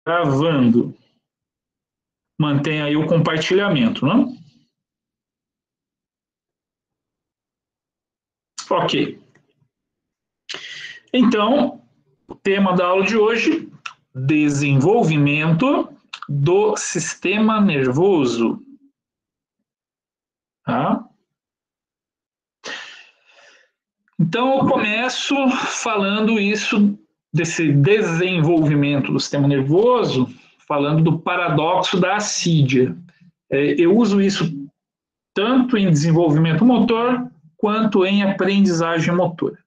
Gravando. Mantém aí o compartilhamento, não? Ok. Então, o tema da aula de hoje, desenvolvimento do sistema nervoso. Tá? Então, eu começo falando isso, desse desenvolvimento do sistema nervoso, falando do paradoxo da assídia. Eu uso isso tanto em desenvolvimento motor, quanto em aprendizagem motora.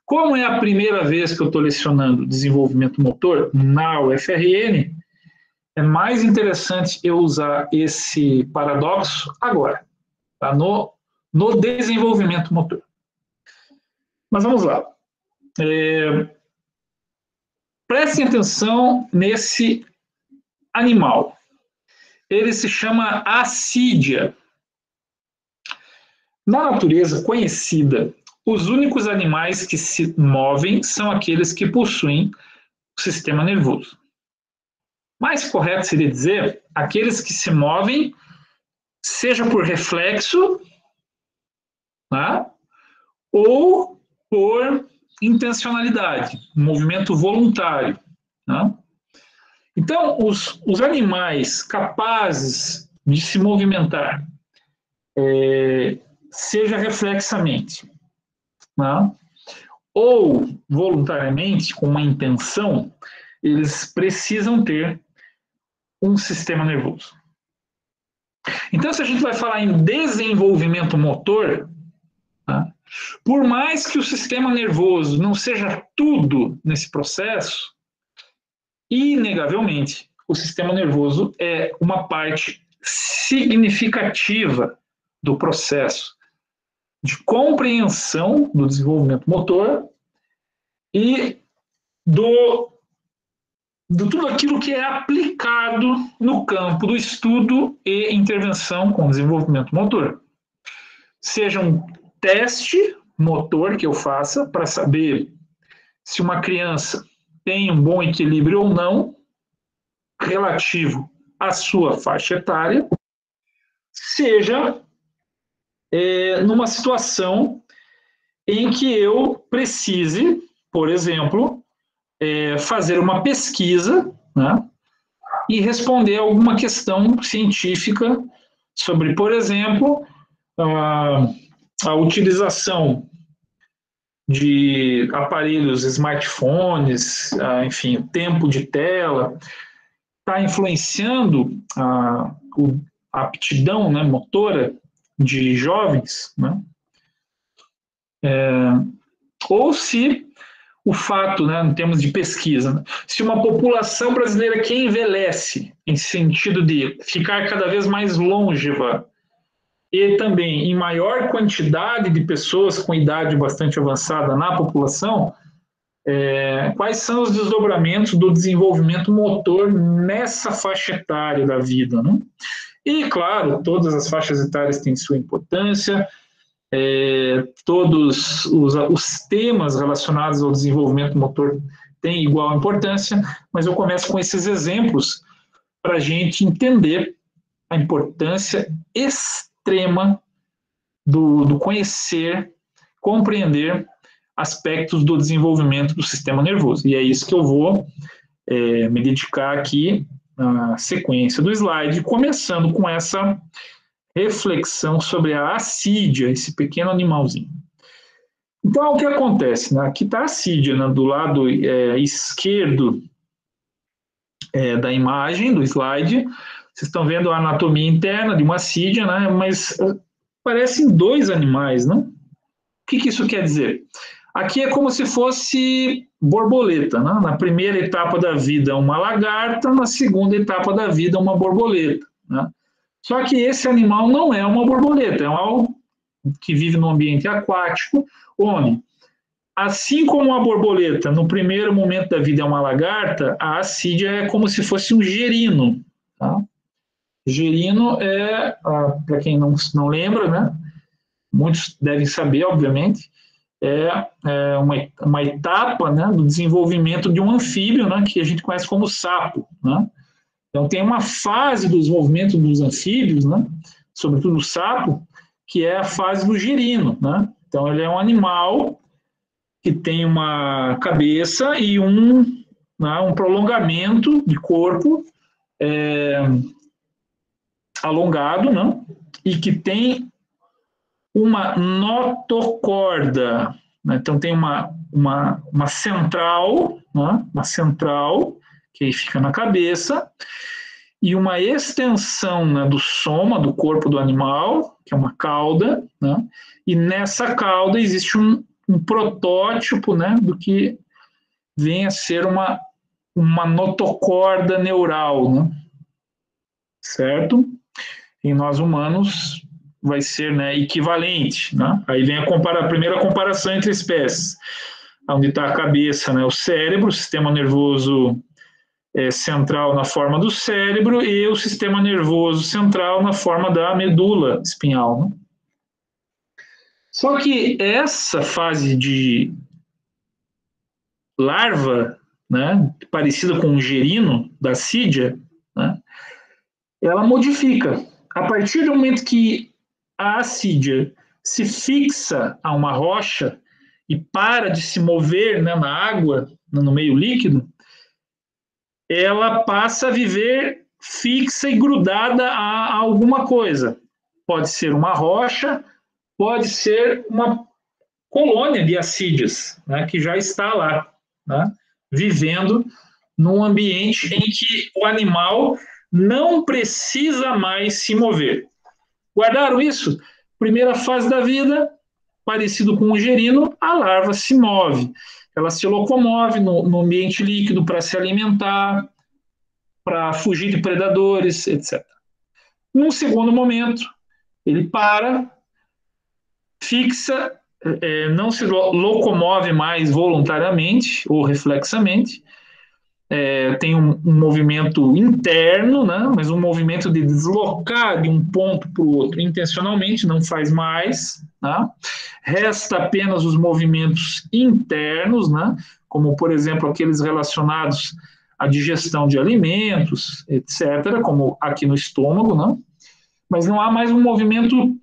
Como é a primeira vez que eu estou lecionando desenvolvimento motor na UFRN, é mais interessante eu usar esse paradoxo agora, tá? no desenvolvimento motor. Mas vamos lá. Prestem atenção nesse animal. Ele se chama assídia. Na natureza conhecida, os únicos animais que se movem são aqueles que possuem o sistema nervoso. Mais correto seria dizer aqueles que se movem, seja por reflexo, né, ou por intencionalidade, movimento voluntário. Né? Então, os animais capazes de se movimentar, seja reflexamente, né, ou voluntariamente, com uma intenção, eles precisam ter um sistema nervoso. Então, se a gente vai falar em desenvolvimento motor, tá? Por mais que o sistema nervoso não seja tudo nesse processo, inegavelmente, o sistema nervoso é uma parte significativa do processo de compreensão do desenvolvimento motor e do tudo aquilo que é aplicado no campo do estudo e intervenção com desenvolvimento motor. Seja um teste motor que eu faça para saber se uma criança tem um bom equilíbrio ou não, relativo à sua faixa etária, seja numa situação em que eu precise, por exemplo, fazer uma pesquisa, né, e responder alguma questão científica sobre, por exemplo, a utilização de aparelhos, smartphones, enfim, o tempo de tela, está influenciando a aptidão, né, motora de jovens, né? Ou se o fato, né, em termos de pesquisa, né, se uma população brasileira que envelhece, em sentido de ficar cada vez mais longeva, e também em maior quantidade de pessoas com idade bastante avançada na população, quais são os desdobramentos do desenvolvimento motor nessa faixa etária da vida, né? E, claro, todas as faixas etárias têm sua importância, todos os temas relacionados ao desenvolvimento motor têm igual importância, mas eu começo com esses exemplos para a gente entender a importância extrema do conhecer, compreender aspectos do desenvolvimento do sistema nervoso. E é isso que eu vou me dedicar aqui na sequência do slide, começando com essa reflexão sobre a assídia, esse pequeno animalzinho. Então, o que acontece? Né? Aqui está a assídia, né? Do lado esquerdo da imagem, do slide. Vocês estão vendo a anatomia interna de uma assídia, né? Mas parecem dois animais, não? O que isso quer dizer? Aqui é como se fosse borboleta, né? Na primeira etapa da vida, uma lagarta, na segunda etapa da vida, uma borboleta, né? Só que esse animal não é uma borboleta, é um animal que vive no ambiente aquático, onde, assim como a borboleta, no primeiro momento da vida é uma lagarta, a assídia é como se fosse um gerino. Tá? Gerino para quem não lembra, né? Muitos devem saber, obviamente, uma etapa, né, do desenvolvimento de um anfíbio, né, que a gente conhece como sapo, né? Então, tem uma fase do desenvolvimento dos anfíbios, né, sobretudo o sapo, que é a fase do girino, né? Então, ele é um animal que tem uma cabeça e um prolongamento de corpo alongado, né? E que tem uma notocorda, né? Então tem uma central, né? Uma central que fica na cabeça e uma extensão, né, do soma do corpo do animal, que é uma cauda, né? E nessa cauda existe um protótipo, né, do que vem a ser uma notocorda neural, né? Certo? Em nós humanos vai ser, né, equivalente, né? Aí vem a primeira comparação entre espécies, onde está a cabeça, né, o cérebro, o sistema nervoso central na forma do cérebro e o sistema nervoso central na forma da medula espinhal, né? Só que essa fase de larva, né, parecida com o gerino da assídia, né, ela modifica. A partir do momento que a assídia se fixa a uma rocha e para de se mover, né, na água, no meio líquido, ela passa a viver fixa e grudada a alguma coisa. Pode ser uma rocha, pode ser uma colônia de assídias, né, que já está lá, né, vivendo num ambiente em que o animal não precisa mais se mover. Guardaram isso? Primeira fase da vida, parecido com o gerino, a larva se move. Ela se locomove no ambiente líquido para se alimentar, para fugir de predadores, etc. Num segundo momento, ele para, fixa, não se locomove mais voluntariamente ou reflexamente, tem um movimento interno, né, mas um movimento de deslocar de um ponto para o outro intencionalmente, não faz mais. Né? Resta apenas os movimentos internos, né, como, por exemplo, aqueles relacionados à digestão de alimentos, etc., como aqui no estômago, né? Mas não há mais um movimento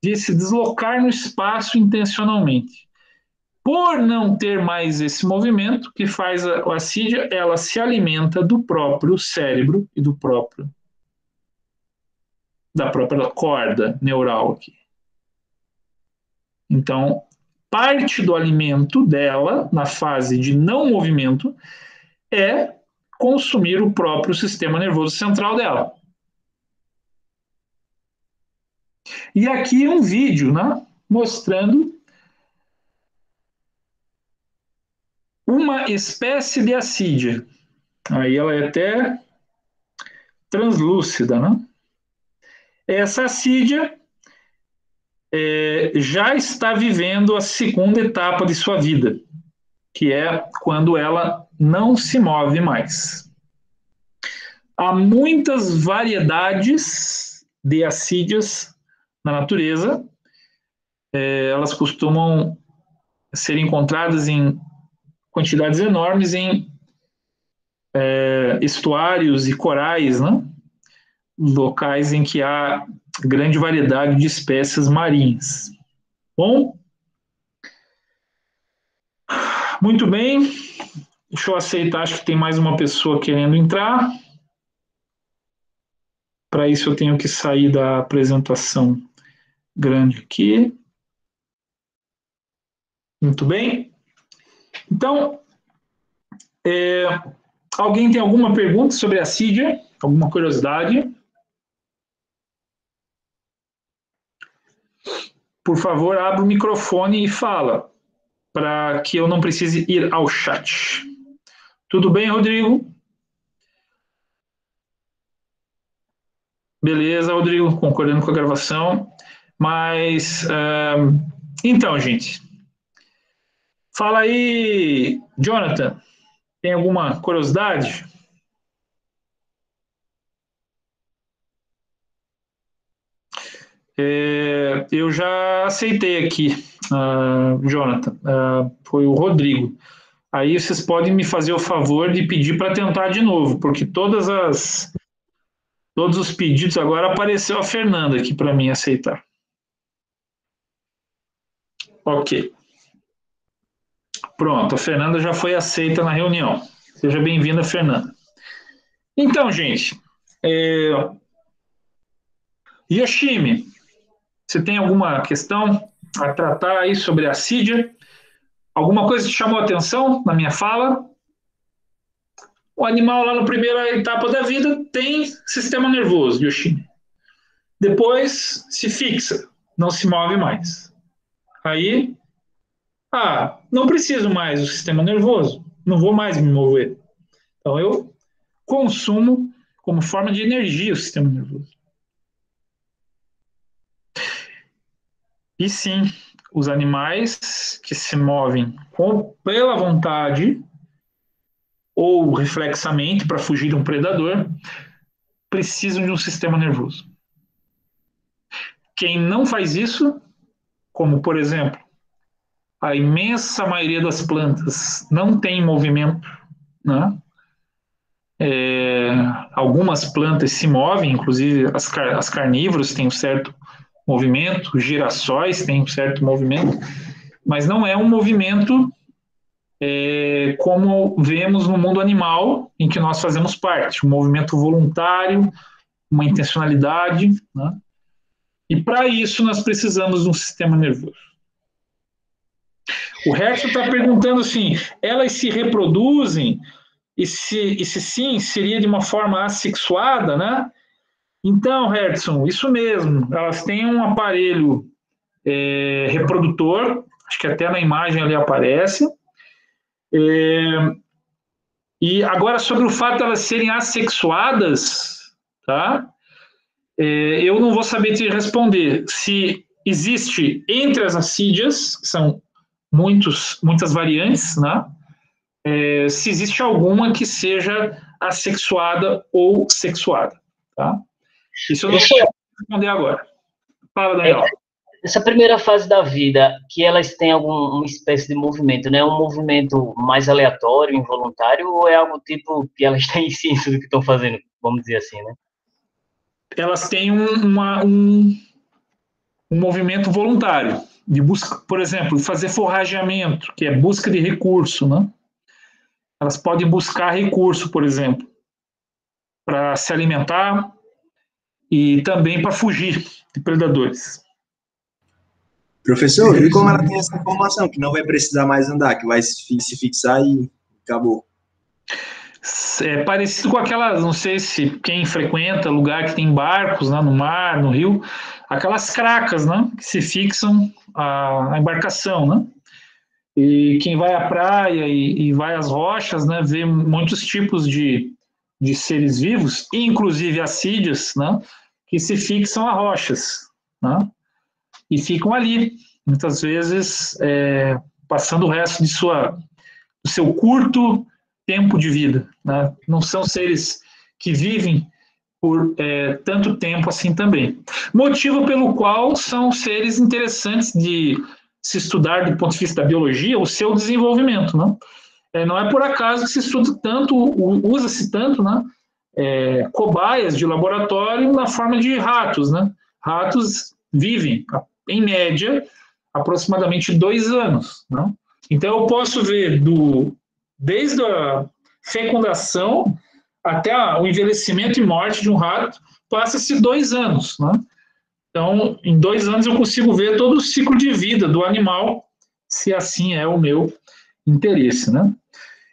de se deslocar no espaço intencionalmente. Por não ter mais esse movimento, o que faz a assídia? Ela se alimenta do próprio cérebro e da própria corda neural aqui. Então, parte do alimento dela, na fase de não movimento, é consumir o próprio sistema nervoso central dela. E aqui um vídeo, né, mostrando uma espécie de assídia. Aí ela é até translúcida, né? Essa assídia já está vivendo a segunda etapa de sua vida, que é quando ela não se move mais. Há muitas variedades de assídias na natureza. Elas costumam ser encontradas em quantidades enormes em estuários e corais, né? Locais em que há grande variedade de espécies marinhas. Bom, muito bem. Deixa eu aceitar, acho que tem mais uma pessoa querendo entrar. Para isso eu tenho que sair da apresentação grande aqui. Muito bem. Então, alguém tem alguma pergunta sobre a assídia? Alguma curiosidade? Por favor, abra o microfone e fala, para que eu não precise ir ao chat. Tudo bem, Rodrigo? Beleza, Rodrigo, concordando com a gravação. Mas, então, gente, fala aí, Jonathan, tem alguma curiosidade? eu já aceitei aqui, Jonathan, foi o Rodrigo. Aí vocês podem me fazer o favor de pedir para tentar de novo, porque todos os pedidos agora apareceu a Fernanda aqui para mim aceitar. Ok. Pronto, a Fernanda já foi aceita na reunião. Seja bem-vinda, Fernanda. Então, gente, Yoshimi, você tem alguma questão a tratar aí sobre a assídia? Alguma coisa te chamou a atenção na minha fala? O animal lá na primeira etapa da vida tem sistema nervoso, Yoshimi. Depois se fixa, não se move mais. Aí, não preciso mais do sistema nervoso, não vou mais me mover. Então eu consumo como forma de energia o sistema nervoso. E sim, os animais que se movem pela vontade ou reflexamente para fugir de um predador precisam de um sistema nervoso. Quem não faz isso, como por exemplo, a imensa maioria das plantas não tem movimento, né? Algumas plantas se movem, inclusive as carnívoras têm um certo movimento, os girassóis têm um certo movimento, mas não é um movimento como vemos no mundo animal, em que nós fazemos parte, um movimento voluntário, uma intencionalidade, né? E para isso nós precisamos de um sistema nervoso. O Hertz está perguntando assim, elas se reproduzem? E se sim, seria de uma forma assexuada, né? Então, Hertzson, isso mesmo. Elas têm um aparelho reprodutor, acho que até na imagem ali aparece. E agora, sobre o fato de elas serem assexuadas, tá? Eu não vou saber te responder se existe entre as assídias, que são muitas variantes, né? Se existe alguma que seja assexuada ou sexuada, tá? Isso eu não sei responder agora. Fala, Daniel. Essa primeira fase da vida, que elas têm alguma espécie de movimento, né? Um movimento mais aleatório, involuntário, ou é algo tipo que elas têm ciência do que estão fazendo, vamos dizer assim, né? Elas têm um movimento voluntário de busca, por exemplo, fazer forrageamento, que é busca de recurso, né? Elas podem buscar recurso, por exemplo, para se alimentar e também para fugir de predadores. Professor, e como ela tem essa informação, que não vai precisar mais andar, que vai se fixar e acabou? É parecido com aquelas, não sei se quem frequenta lugar que tem barcos, né, no mar, no rio, aquelas cracas, né, que se fixam a embarcação, né? E quem vai à praia e vai às rochas, né, vê muitos tipos de seres vivos, inclusive assídias, né, que se fixam a rochas, né, e ficam ali, muitas vezes passando o resto do seu curto tempo de vida, né? Não são seres que vivem por tanto tempo assim também. Motivo pelo qual são seres interessantes de se estudar do ponto de vista da biologia, o seu desenvolvimento, né? Não é por acaso que se estuda tanto, usa-se tanto, né? Cobaias de laboratório na forma de ratos, né? Ratos vivem, em média, aproximadamente 2 anos, né? Então eu posso ver desde a fecundação até o envelhecimento e morte de um rato, passa-se 2 anos, né? Então, em 2 anos eu consigo ver todo o ciclo de vida do animal, se assim é o meu interesse, né?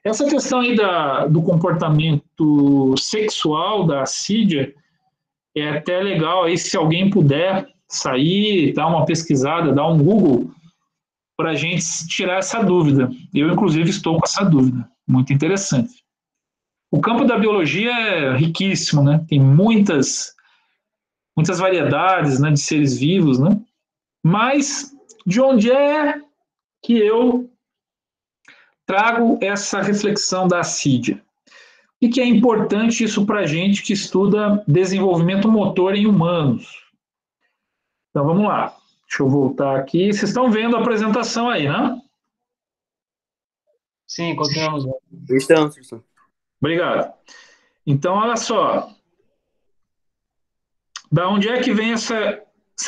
Essa questão aí do comportamento sexual da assídia é até legal aí se alguém puder sair, dar uma pesquisada, dar um Google para a gente tirar essa dúvida. Eu, inclusive, estou com essa dúvida. Muito interessante. O campo da biologia é riquíssimo, né? Tem muitas variedades, né, de seres vivos, né? Mas de onde é que eu trago essa reflexão da assídia? E que é importante isso para a gente que estuda desenvolvimento motor em humanos. Então, vamos lá. Deixa eu voltar aqui. Vocês estão vendo a apresentação aí, né? Sim, continuamos. Estamos, professor. Obrigado. Então, olha só. Da onde é que vem essa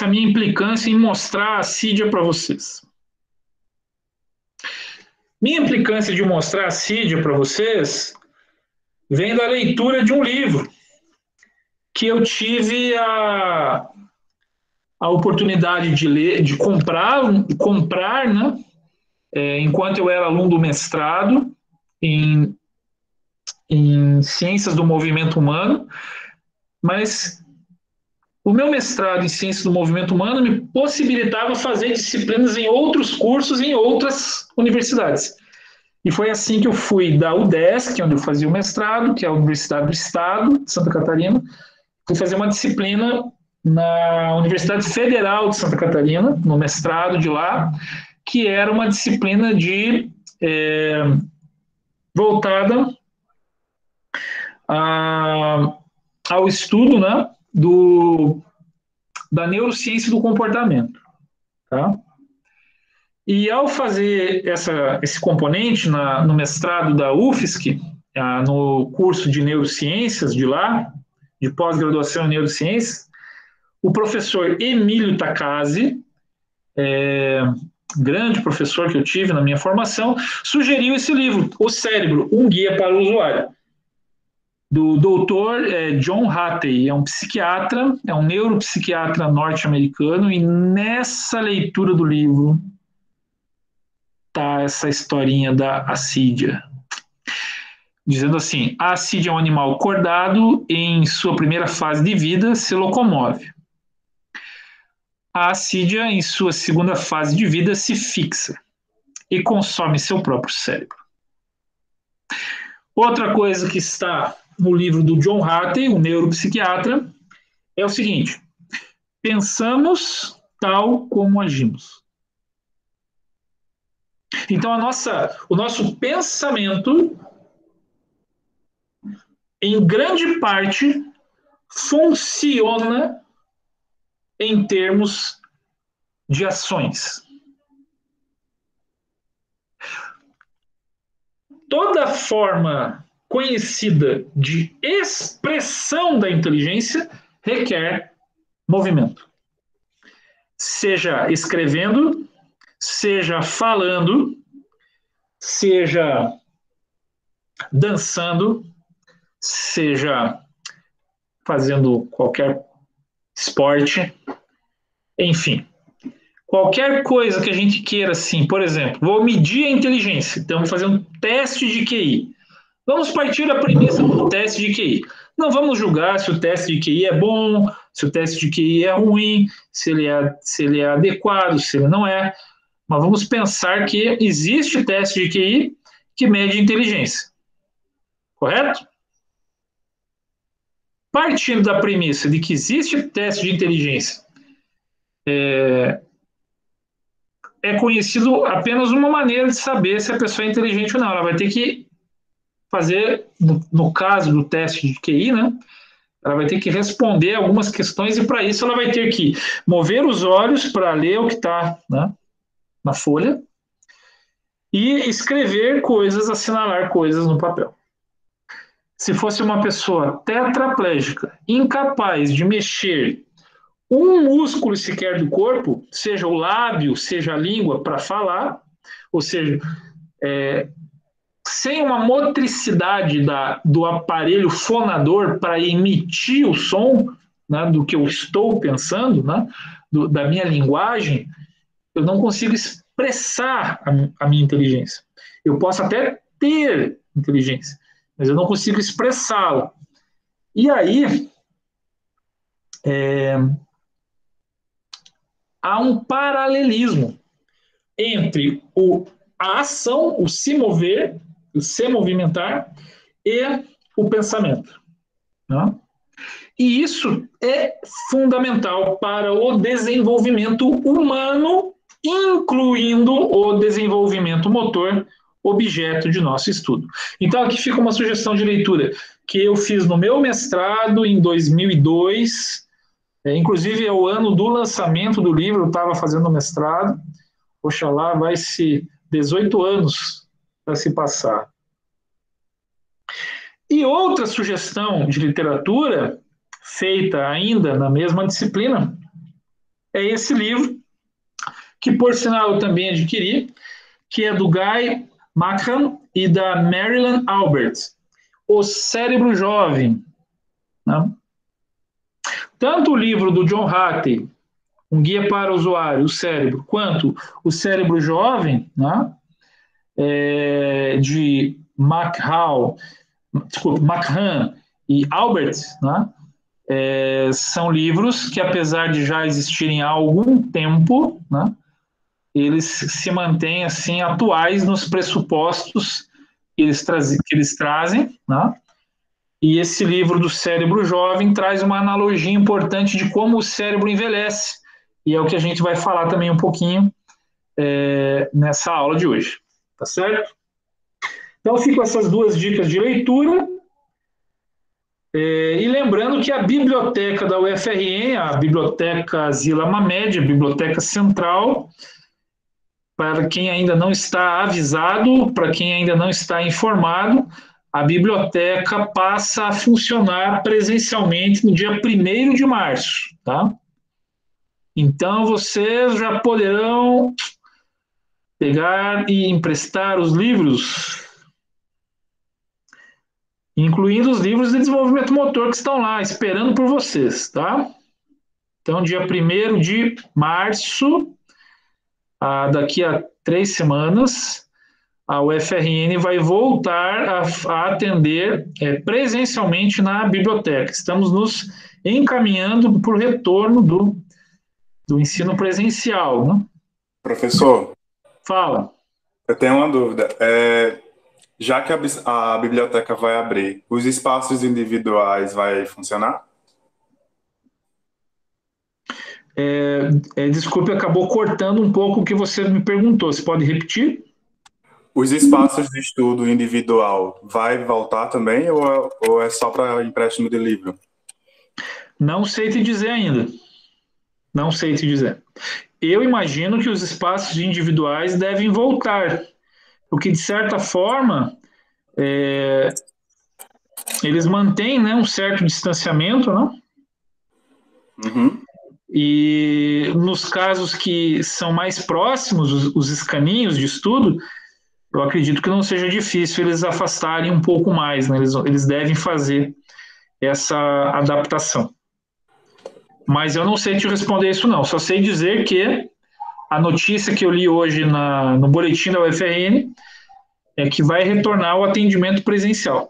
minha implicância em mostrar a Assídia para vocês? Minha implicância de mostrar a Assídia para vocês vem da leitura de um livro que eu tive a oportunidade de ler, de comprar, né? Enquanto eu era aluno do mestrado em Ciências do Movimento Humano, mas o meu mestrado em Ciências do Movimento Humano me possibilitava fazer disciplinas em outros cursos em outras universidades. E foi assim que eu fui da UDESC, onde eu fazia o mestrado, que é a Universidade do Estado de Santa Catarina, fui fazer uma disciplina na Universidade Federal de Santa Catarina, no mestrado de lá, que era uma disciplina voltada ao estudo, né, da neurociência do comportamento. Tá? E ao fazer esse componente no mestrado da UFSC, no curso de neurociências de lá, de pós-graduação em neurociências, o professor Emílio Takase, grande professor que eu tive na minha formação, sugeriu esse livro, O Cérebro, um guia para o usuário, do doutor John Hattie, é um psiquiatra, é um neuropsiquiatra norte-americano, e nessa leitura do livro tá essa historinha da assídia, dizendo assim: a assídia é um animal acordado, em sua primeira fase de vida se locomove. A assídia, em sua segunda fase de vida, se fixa e consome seu próprio cérebro. Outra coisa que está no livro do John Hattie, um neuropsiquiatra, é o seguinte: pensamos tal como agimos. Então, o nosso pensamento, em grande parte, funciona em termos de ações. Toda forma conhecida de expressão da inteligência requer movimento. Seja escrevendo, seja falando, seja dançando, seja fazendo qualquer esporte, enfim. Qualquer coisa que a gente queira, assim, por exemplo, vou medir a inteligência, então vou fazer um teste de QI. Vamos partir da premissa do teste de QI. Não vamos julgar se o teste de QI é bom, se o teste de QI é ruim, se ele é adequado, se ele não é. Mas vamos pensar que existe teste de QI que mede inteligência. Correto? Partindo da premissa de que existe teste de inteligência, é conhecido apenas uma maneira de saber se a pessoa é inteligente ou não. Ela vai ter que fazer, no caso do teste de QI, né? Ela vai ter que responder algumas questões e, para isso, ela vai ter que mover os olhos para ler o que está, né, na folha e escrever coisas, assinalar coisas no papel. Se fosse uma pessoa tetraplégica, incapaz de mexer um músculo sequer do corpo, seja o lábio, seja a língua, para falar, ou seja, sem uma motricidade do aparelho fonador para emitir o som, né, do que eu estou pensando, né, da minha linguagem, eu não consigo expressar a minha inteligência. Eu posso até ter inteligência, mas eu não consigo expressá-la. E aí, há um paralelismo entre a ação, o se mover, o se movimentar, e o pensamento. Né? E isso é fundamental para o desenvolvimento humano, incluindo o desenvolvimento motor, objeto de nosso estudo. Então, aqui fica uma sugestão de leitura que eu fiz no meu mestrado em 2002, Inclusive, é o ano do lançamento do livro, eu estava fazendo mestrado, oxalá vai se 18 anos para se passar. E outra sugestão de literatura, feita ainda na mesma disciplina, é esse livro, que por sinal eu também adquiri, que é do Guy McCann e da Marilyn Albert, O Cérebro Jovem. Né? Tanto o livro do John Hattie, Um Guia para o Usuário, o Cérebro, quanto O Cérebro Jovem, né? De McCann e Albert, né? São livros que, apesar de já existirem há algum tempo, né? Eles se mantêm assim atuais nos pressupostos que eles trazem, né? E esse livro do Cérebro Jovem traz uma analogia importante de como o cérebro envelhece, e é o que a gente vai falar também um pouquinho nessa aula de hoje, tá certo? Então, fico essas duas dicas de leitura, e lembrando que a biblioteca da UFRN, a Biblioteca Zila Mamed, a Biblioteca Central, para quem ainda não está avisado, para quem ainda não está informado, a biblioteca passa a funcionar presencialmente no dia 1º de março, tá? Então, vocês já poderão pegar e emprestar os livros, incluindo os livros de desenvolvimento motor que estão lá, esperando por vocês, tá? Então, dia 1º de março, daqui a 3 semanas, a UFRN vai voltar a atender presencialmente na biblioteca. Estamos nos encaminhando para o retorno do ensino presencial. Né? Professor, Fala. eu tenho uma dúvida. Já que a biblioteca vai abrir, os espaços individuais vai funcionar? Desculpe, acabou cortando um pouco o que você me perguntou. Você pode repetir? Os espaços de estudo individual vai voltar também ou é só para empréstimo de livro? Não sei te dizer ainda. Não sei te dizer. Eu imagino que os espaços individuais devem voltar, porque, de certa forma, eles mantêm, né, um certo distanciamento, né? Uhum. E nos casos que são mais próximos, os escaninhos de estudo, eu acredito que não seja difícil eles afastarem um pouco mais, né? Eles devem fazer essa adaptação. Mas eu não sei te responder isso não, só sei dizer que a notícia que eu li hoje no boletim da UFRN é que vai retornar o atendimento presencial.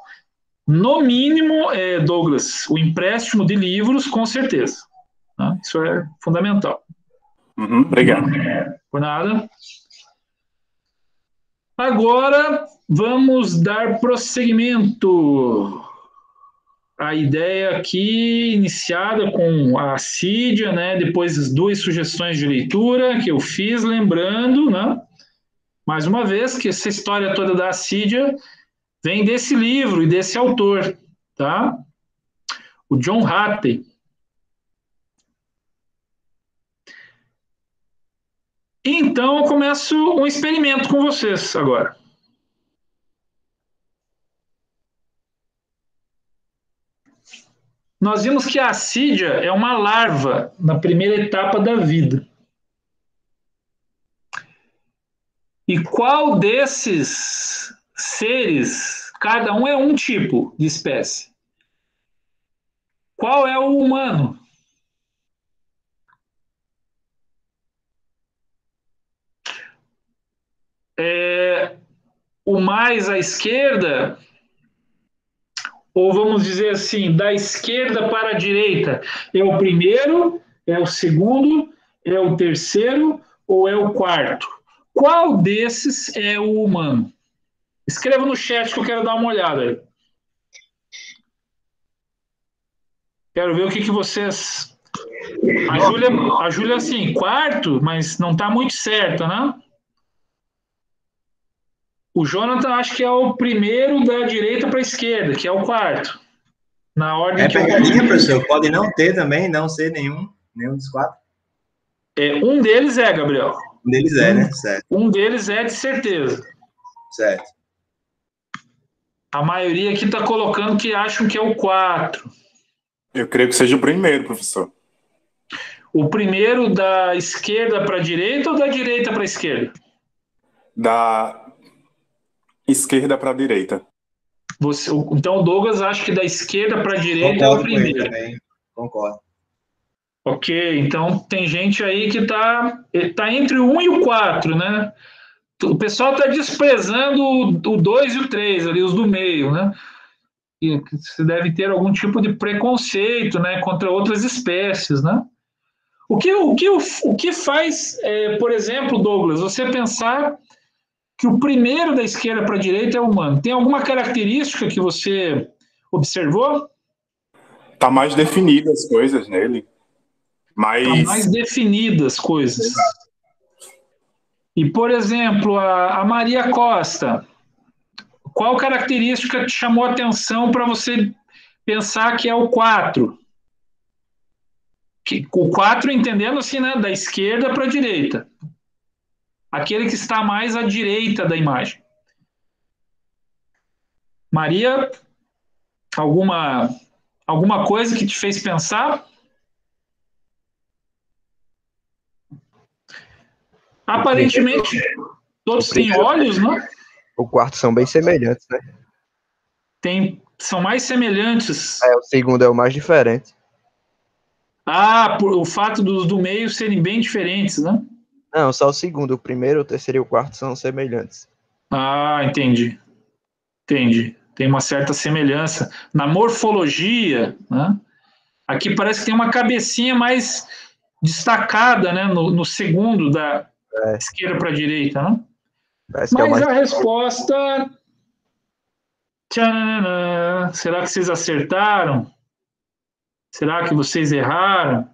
No mínimo, Douglas, o empréstimo de livros, com certeza. Tá? Isso é fundamental. Uhum, obrigado. Por nada. Agora, vamos dar prosseguimento. A ideia aqui, iniciada com a Cídia, né? Depois as 2 sugestões de leitura que eu fiz, lembrando, né? Mais uma vez, que essa história toda da Cídia vem desse livro e desse autor, tá? O John Hattie. Então, eu começo um experimento com vocês agora. Nós vimos que a assídia é uma larva na primeira etapa da vida. E qual desses seres, cada um é um tipo de espécie? Qual é o humano? O mais à esquerda, ou vamos dizer assim, da esquerda para a direita, é o primeiro, é o segundo, é o terceiro ou é o quarto? Qual desses é o humano? Escreva no chat que eu quero dar uma olhada aí. Quero ver o que vocês... A Júlia, assim, quarto, mas não está muito certa, né? O Jonathan acho que é o primeiro da direita para a esquerda, que é o quarto. Na ordem É que eu pegadinha, coloquei. professor? Pode não ter também, não ser nenhum dos quatro? Um deles é, Gabriel. Um deles é, né? Certo, Um deles é de certeza. certo. A maioria aqui está colocando que acham que é o 4. Eu creio que seja o primeiro, professor. O primeiro da esquerda para a direita ou da direita para a esquerda? Da esquerda para a direita. Então o Douglas acha que da esquerda para a direita é o Concordo com ele primeiro. também. Concordo. Ok, então tem gente aí que tá entre o 1 e o 4, né? O pessoal está desprezando o 2 e o 3, ali, os do meio, né? E você deve ter algum tipo de preconceito, né, contra outras espécies, né? O que faz, por exemplo, Douglas, você pensar que o primeiro da esquerda para a direita é o humano? Tem alguma característica que você observou? Tá mais definidas as coisas nele. Está Mas mais definidas as coisas. E, por exemplo, a Maria Costa, qual característica te chamou a atenção para você pensar que é o 4? O 4 entendendo assim, né, da esquerda para a direita. Aquele que está mais à direita da imagem. Maria, alguma coisa que te fez pensar? O primeiro, Aparentemente, o todos têm primeiro, olhos, né? o quarto são bem semelhantes, né? São mais semelhantes. O segundo é o mais diferente. Por o fato dos do meio serem bem diferentes, né? Não, só o segundo. O primeiro, o terceiro e o quarto são semelhantes. Entendi. Entendi. Tem uma certa semelhança. Na morfologia, né? Aqui parece que tem uma cabecinha mais destacada, né? No segundo, da É, esquerda para a direita, né? parece que é o Mas mais. a resposta. Tchananã, será que vocês acertaram? Será que vocês erraram?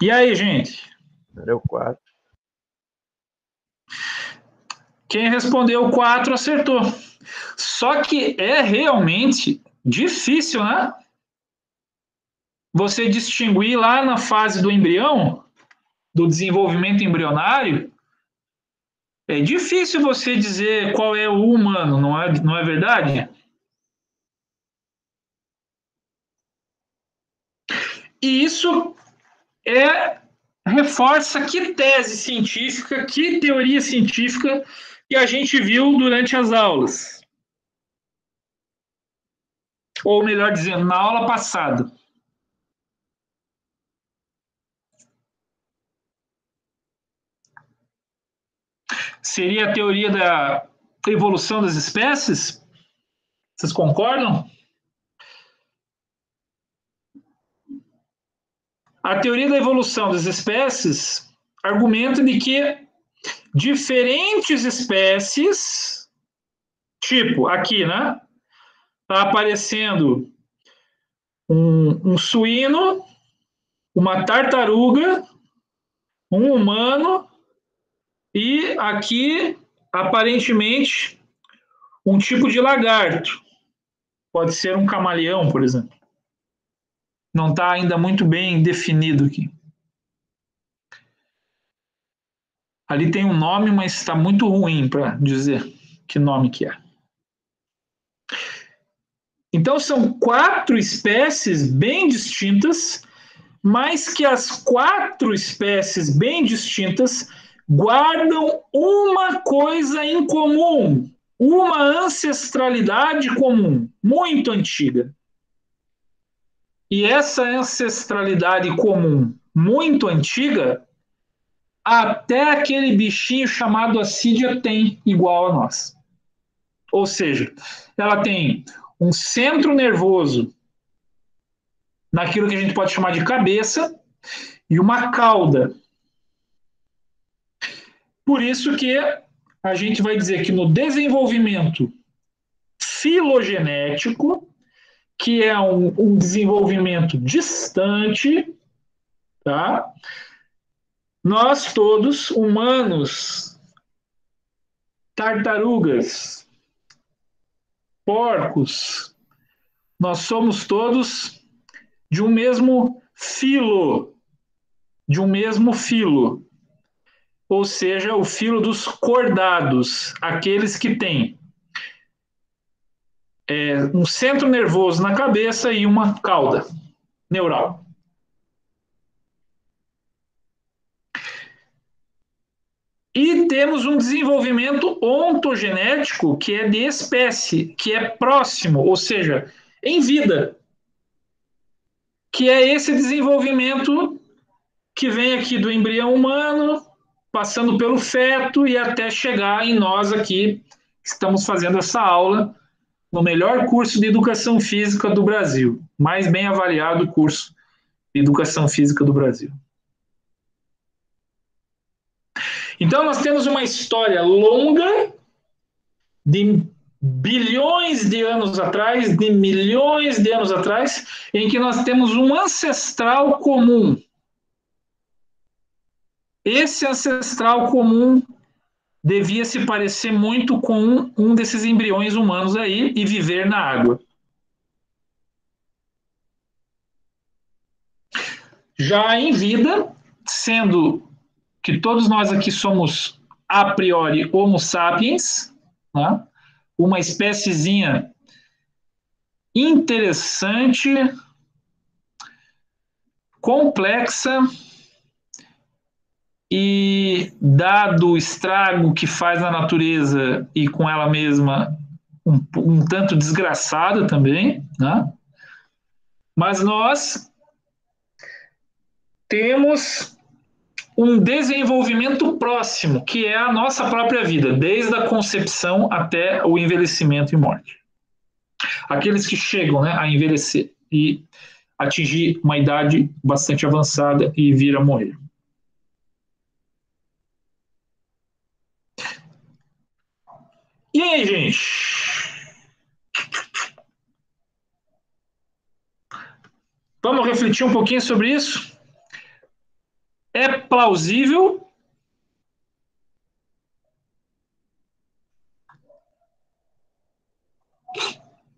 E aí, gente? É o quarto. Quem respondeu 4 acertou. Só que é realmente difícil, né? Você distinguir lá na fase do embrião, do desenvolvimento embrionário, é difícil você dizer qual é o humano, não é verdade? E isso reforça que tese científica, que teoria científica que a gente viu durante as aulas. Ou melhor dizendo, na aula passada. Seria a teoria da evolução das espécies? Vocês concordam? A teoria da evolução das espécies argumenta de que diferentes espécies, tipo aqui, né? Está aparecendo um suíno, uma tartaruga, um humano e aqui, aparentemente, um tipo de lagarto. Pode ser um camaleão, por exemplo. Não está ainda muito bem definido aqui. Ali tem um nome, mas está muito ruim para dizer que nome que é. Então, são 4 espécies bem distintas, mas que as 4 espécies bem distintas guardam uma coisa em comum, uma ancestralidade comum, muito antiga. E essa ancestralidade comum, muito antiga, até aquele bichinho chamado assídia tem igual a nós. Ou seja, ela tem um centro nervoso naquilo que a gente pode chamar de cabeça e uma cauda. Por isso que a gente vai dizer que no desenvolvimento filogenético, que é um desenvolvimento distante, tá? Nós todos, humanos, tartarugas, porcos, nós somos todos de um mesmo filo, ou seja, o filo dos cordados, aqueles que têm um centro nervoso na cabeça e uma cauda neural. E temos um desenvolvimento ontogenético que é de espécie, que é próximo, ou seja, em vida, que é esse desenvolvimento que vem aqui do embrião humano, passando pelo feto e até chegar em nós aqui, que estamos fazendo essa aula no melhor curso de educação física do Brasil, mais bem avaliado curso de educação física do Brasil. Então, nós temos uma história longa de bilhões de anos atrás, de milhões de anos atrás, em que nós temos um ancestral comum. Esse ancestral comum devia se parecer muito com um desses embriões humanos aí e viver na água. Já em vida, sendo que todos nós aqui somos a priori Homo sapiens, né? Uma espéciezinha interessante, complexa, e dado o estrago que faz na natureza e com ela mesma um tanto desgraçada também, né? Mas nós temos um desenvolvimento próximo, que é a nossa própria vida, desde a concepção até o envelhecimento e morte. Aqueles que chegam, né, a envelhecer e atingir uma idade bastante avançada e vir a morrer. E aí, gente? Vamos refletir um pouquinho sobre isso? É plausível?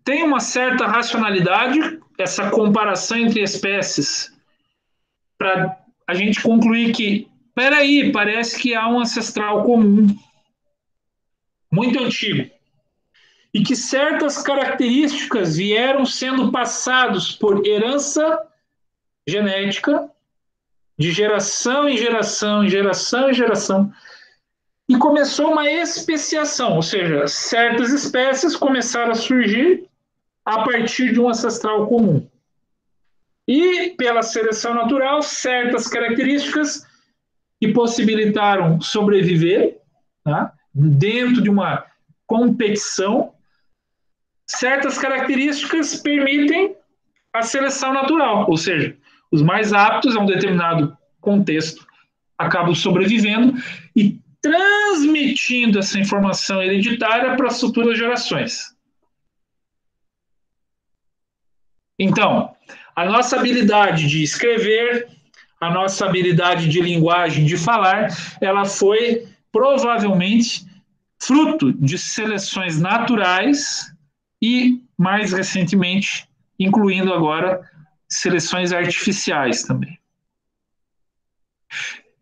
Tem uma certa racionalidade essa comparação entre espécies para a gente concluir que, peraí, parece que há um ancestral comum, muito antigo, e que certas características vieram sendo passados por herança genética, de geração em geração, em geração em geração, e começou uma especiação, ou seja, certas espécies começaram a surgir a partir de um ancestral comum. E, pela seleção natural, certas características que possibilitaram sobreviver, tá? Dentro de uma competição, certas características permitem a seleção natural, ou seja, os mais aptos a um determinado contexto acabam sobrevivendo e transmitindo essa informação hereditária para as futuras gerações. Então, a nossa habilidade de escrever, a nossa habilidade de linguagem, de falar, ela foi provavelmente fruto de seleções naturais e, mais recentemente, incluindo agora seleções artificiais também.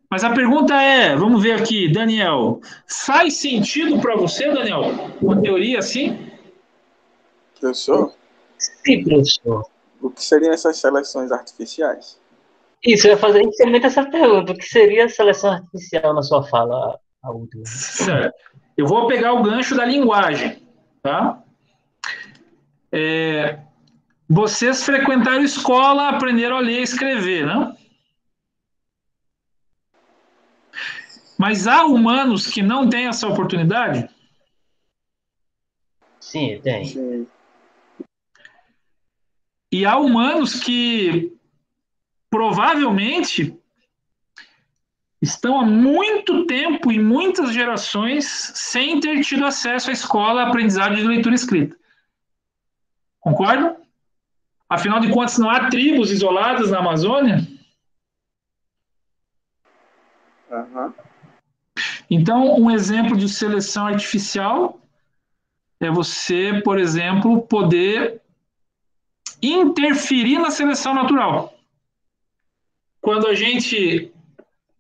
Mas a pergunta é, vamos ver aqui, Daniel, faz sentido para você, Daniel, uma teoria assim? Professor? Sim, professor. O que seriam essas seleções artificiais? Isso, eu ia fazer inicialmente essa pergunta. O que seria a seleção artificial na sua fala, a última? Certo. Eu vou pegar o gancho da linguagem, tá? Vocês frequentaram escola, aprenderam a ler e escrever, não? Mas há humanos que não têm essa oportunidade? Sim, tem. Sim. E há humanos que provavelmente estão há muito tempo e muitas gerações sem ter tido acesso à escola, aprendizagem de leitura e escrita. Concordam? Afinal de contas, não há tribos isoladas na Amazônia? Aham. Então, um exemplo de seleção artificial é você, por exemplo, poder interferir na seleção natural. Quando a gente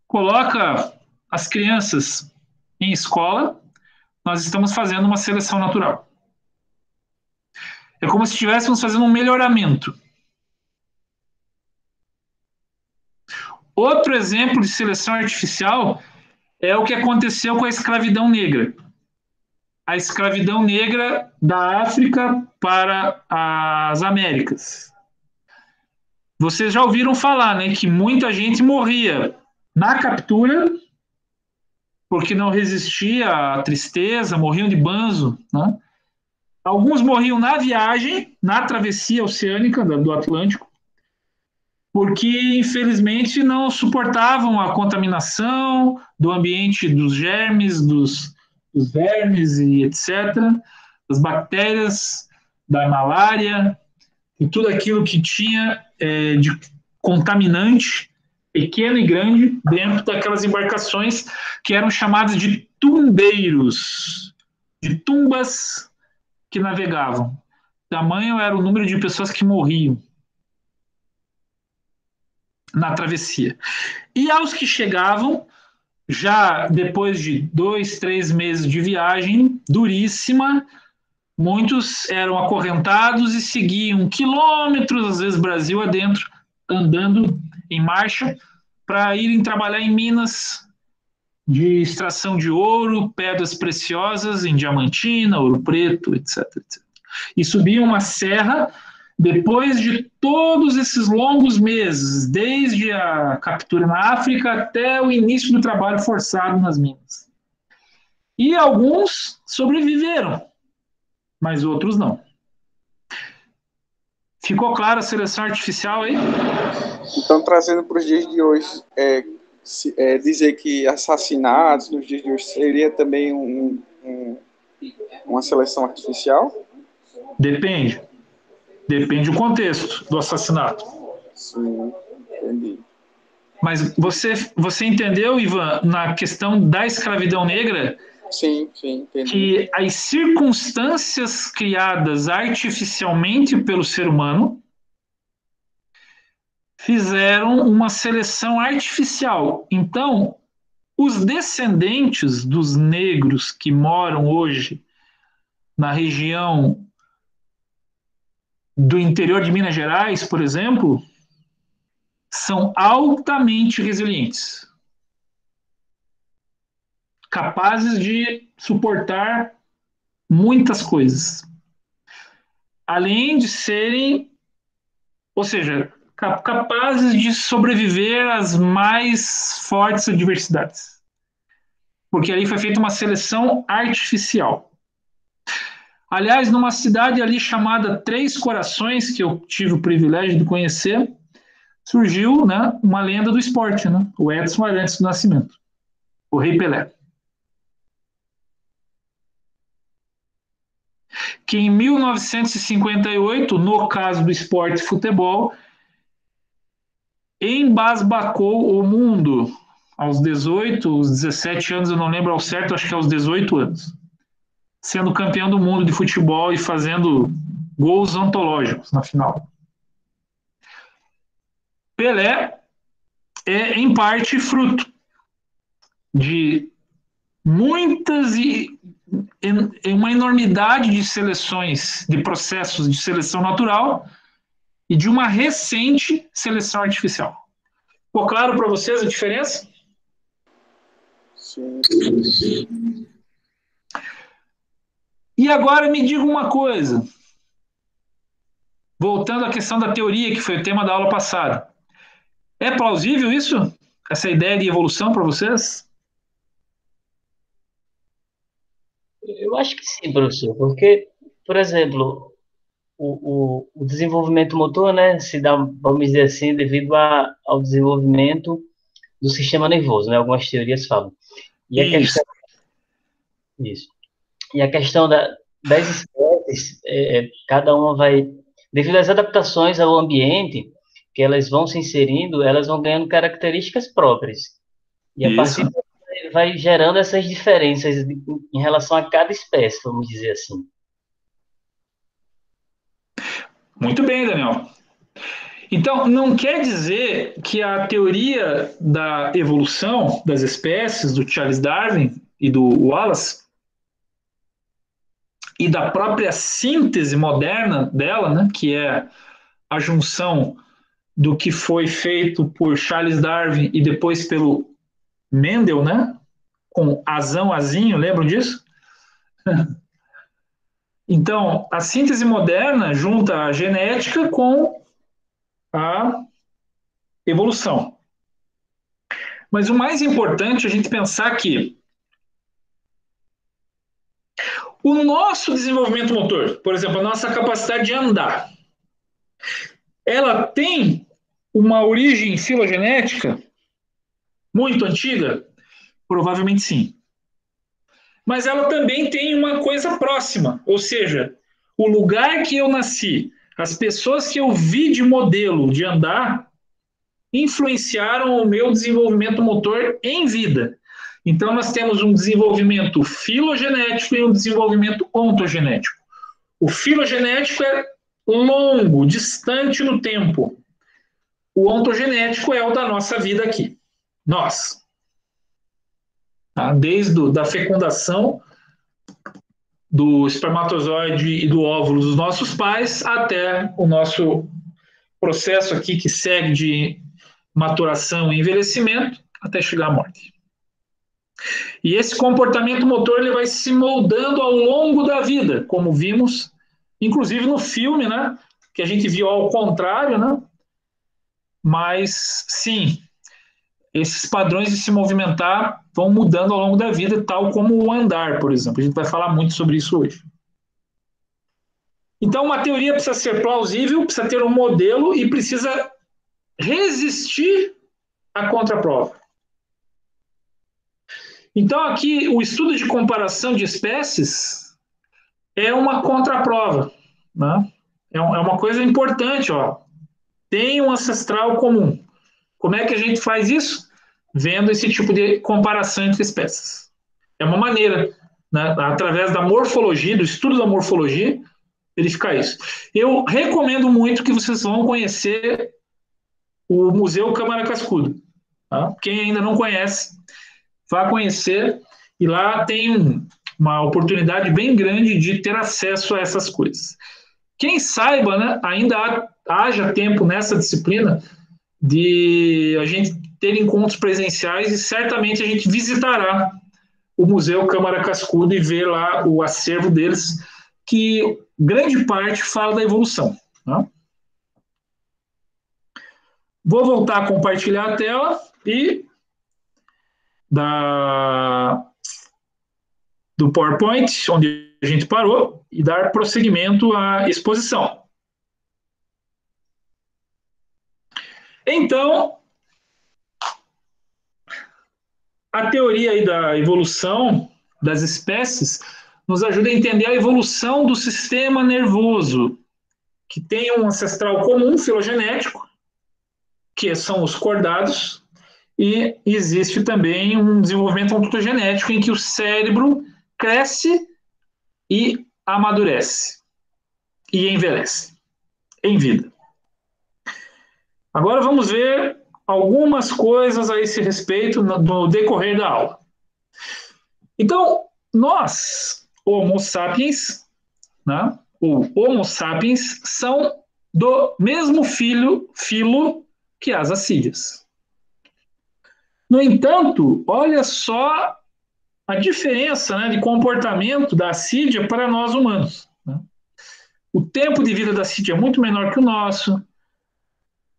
coloca as crianças em escola, nós estamos fazendo uma seleção natural. É como se estivéssemos fazendo um melhoramento. Outro exemplo de seleção artificial é o que aconteceu com a escravidão negra. A escravidão negra da África para as Américas. Vocês já ouviram falar, né, que muita gente morria na captura porque não resistia à tristeza, morriam de banzo, né? Alguns morriam na viagem, na travessia oceânica do Atlântico, porque, infelizmente, não suportavam a contaminação do ambiente, dos germes, dos vermes e etc., das bactérias, da malária, e tudo aquilo que tinha de contaminante, pequeno e grande, dentro daquelas embarcações que eram chamadas de tumbeiros, de tumbas que navegavam. Tamanho era o número de pessoas que morriam na travessia. E aos que chegavam, já depois de 2, 3 meses de viagem duríssima, muitos eram acorrentados e seguiam quilômetros, às vezes Brasil adentro, andando em marcha, para irem trabalhar em minas de extração de ouro, pedras preciosas em Diamantina, Ouro Preto, etc, etc. E subiam uma serra depois de todos esses longos meses, desde a captura na África até o início do trabalho forçado nas minas. E alguns sobreviveram, mas outros não. Ficou clara a seleção artificial aí? Então, trazendo para os dias de hoje, dizer que assassinatos nos dias de hoje seria também uma seleção artificial? Depende. Depende do contexto do assassinato. Sim, entendi. Mas você entendeu, Ivan, na questão da escravidão negra, Sim, entendi. que as circunstâncias criadas artificialmente pelo ser humano fizeram uma seleção artificial. Então, os descendentes dos negros que moram hoje na região do interior de Minas Gerais, por exemplo, são altamente resilientes, capazes de suportar muitas coisas, além de serem, ou seja, capazes de sobreviver às mais fortes adversidades, porque ali foi feita uma seleção artificial. Aliás, numa cidade ali chamada Três Corações, que eu tive o privilégio de conhecer, surgiu, né, uma lenda do esporte, né? O Edson Arantes do Nascimento, o Rei Pelé. Que em 1958, no caso do esporte futebol, embasbacou o mundo aos 18, os 17 anos, eu não lembro ao certo, acho que aos 18 anos, sendo campeão do mundo de futebol e fazendo gols antológicos na final. Pelé é, em parte, fruto de muitas e uma enormidade de seleções, de processos de seleção natural e de uma recente seleção artificial. Ficou claro para vocês a diferença? Sim. E agora me diga uma coisa, voltando à questão da teoria, que foi o tema da aula passada. É plausível isso? Essa ideia de evolução para vocês? Eu acho que sim, professor, porque, por exemplo, o desenvolvimento motor, né, se dá, vamos dizer assim, devido ao desenvolvimento do sistema nervoso, né, algumas teorias falam. E a questão, isso. E a questão das espécies, cada uma vai, devido às adaptações ao ambiente que elas vão se inserindo, elas vão ganhando características próprias. E a partir daí vai gerando essas diferenças em relação a cada espécie, vamos dizer assim. Muito bem, Daniel. Então, não quer dizer que a teoria da evolução das espécies do Charles Darwin e do Wallace e da própria síntese moderna dela, né, que é a junção do que foi feito por Charles Darwin e depois pelo Mendel, né, com azão, azinho, lembram disso? Então, a síntese moderna junta a genética com a evolução. Mas o mais importante é a gente pensar que o nosso desenvolvimento motor, por exemplo, a nossa capacidade de andar, ela tem uma origem filogenética muito antiga? Provavelmente sim. Mas ela também tem uma coisa próxima, ou seja, o lugar que eu nasci, as pessoas que eu vi de modelo de andar, influenciaram o meu desenvolvimento motor em vida. Então, nós temos um desenvolvimento filogenético e um desenvolvimento ontogenético. O filogenético é longo, distante no tempo. O ontogenético é o da nossa vida aqui. Nós. Tá? Desde a fecundação do espermatozoide e do óvulo dos nossos pais até o nosso processo aqui que segue de maturação e envelhecimento até chegar à morte. E esse comportamento motor ele vai se moldando ao longo da vida, como vimos, inclusive no filme, né? Que a gente viu ao contrário, né? Mas, sim, esses padrões de se movimentar vão mudando ao longo da vida, tal como o andar, por exemplo. A gente vai falar muito sobre isso hoje. Então, uma teoria precisa ser plausível, precisa ter um modelo e precisa resistir à contraprova. Então, aqui, o estudo de comparação de espécies é uma contraprova, né? É uma coisa importante, ó. Tem um ancestral comum. Como é que a gente faz isso? Vendo esse tipo de comparação entre espécies. É uma maneira, né, através da morfologia, do estudo da morfologia, verificar isso. Eu recomendo muito que vocês vão conhecer o Museu Câmara Cascudo. Tá? Quem ainda não conhece, vá conhecer, e lá tem uma oportunidade bem grande de ter acesso a essas coisas. Quem saiba, né, ainda haja tempo nessa disciplina de a gente ter encontros presenciais e certamente a gente visitará o Museu Câmara Cascudo e ver lá o acervo deles, que grande parte fala da evolução. Né? Vou voltar a compartilhar a tela e do PowerPoint, onde a gente parou, e dar prosseguimento à exposição. Então, a teoria aí da evolução das espécies nos ajuda a entender a evolução do sistema nervoso, que tem um ancestral comum filogenético, que são os cordados, e existe também um desenvolvimento ontogenético em que o cérebro cresce e amadurece e envelhece em vida. Agora vamos ver algumas coisas a esse respeito no decorrer da aula. Então, nós, Homo sapiens, né, ou Homo sapiens, são do mesmo filo que as assídias. No entanto, olha só a diferença, né, de comportamento da assídia para nós humanos. Né? O tempo de vida da assídia é muito menor que o nosso.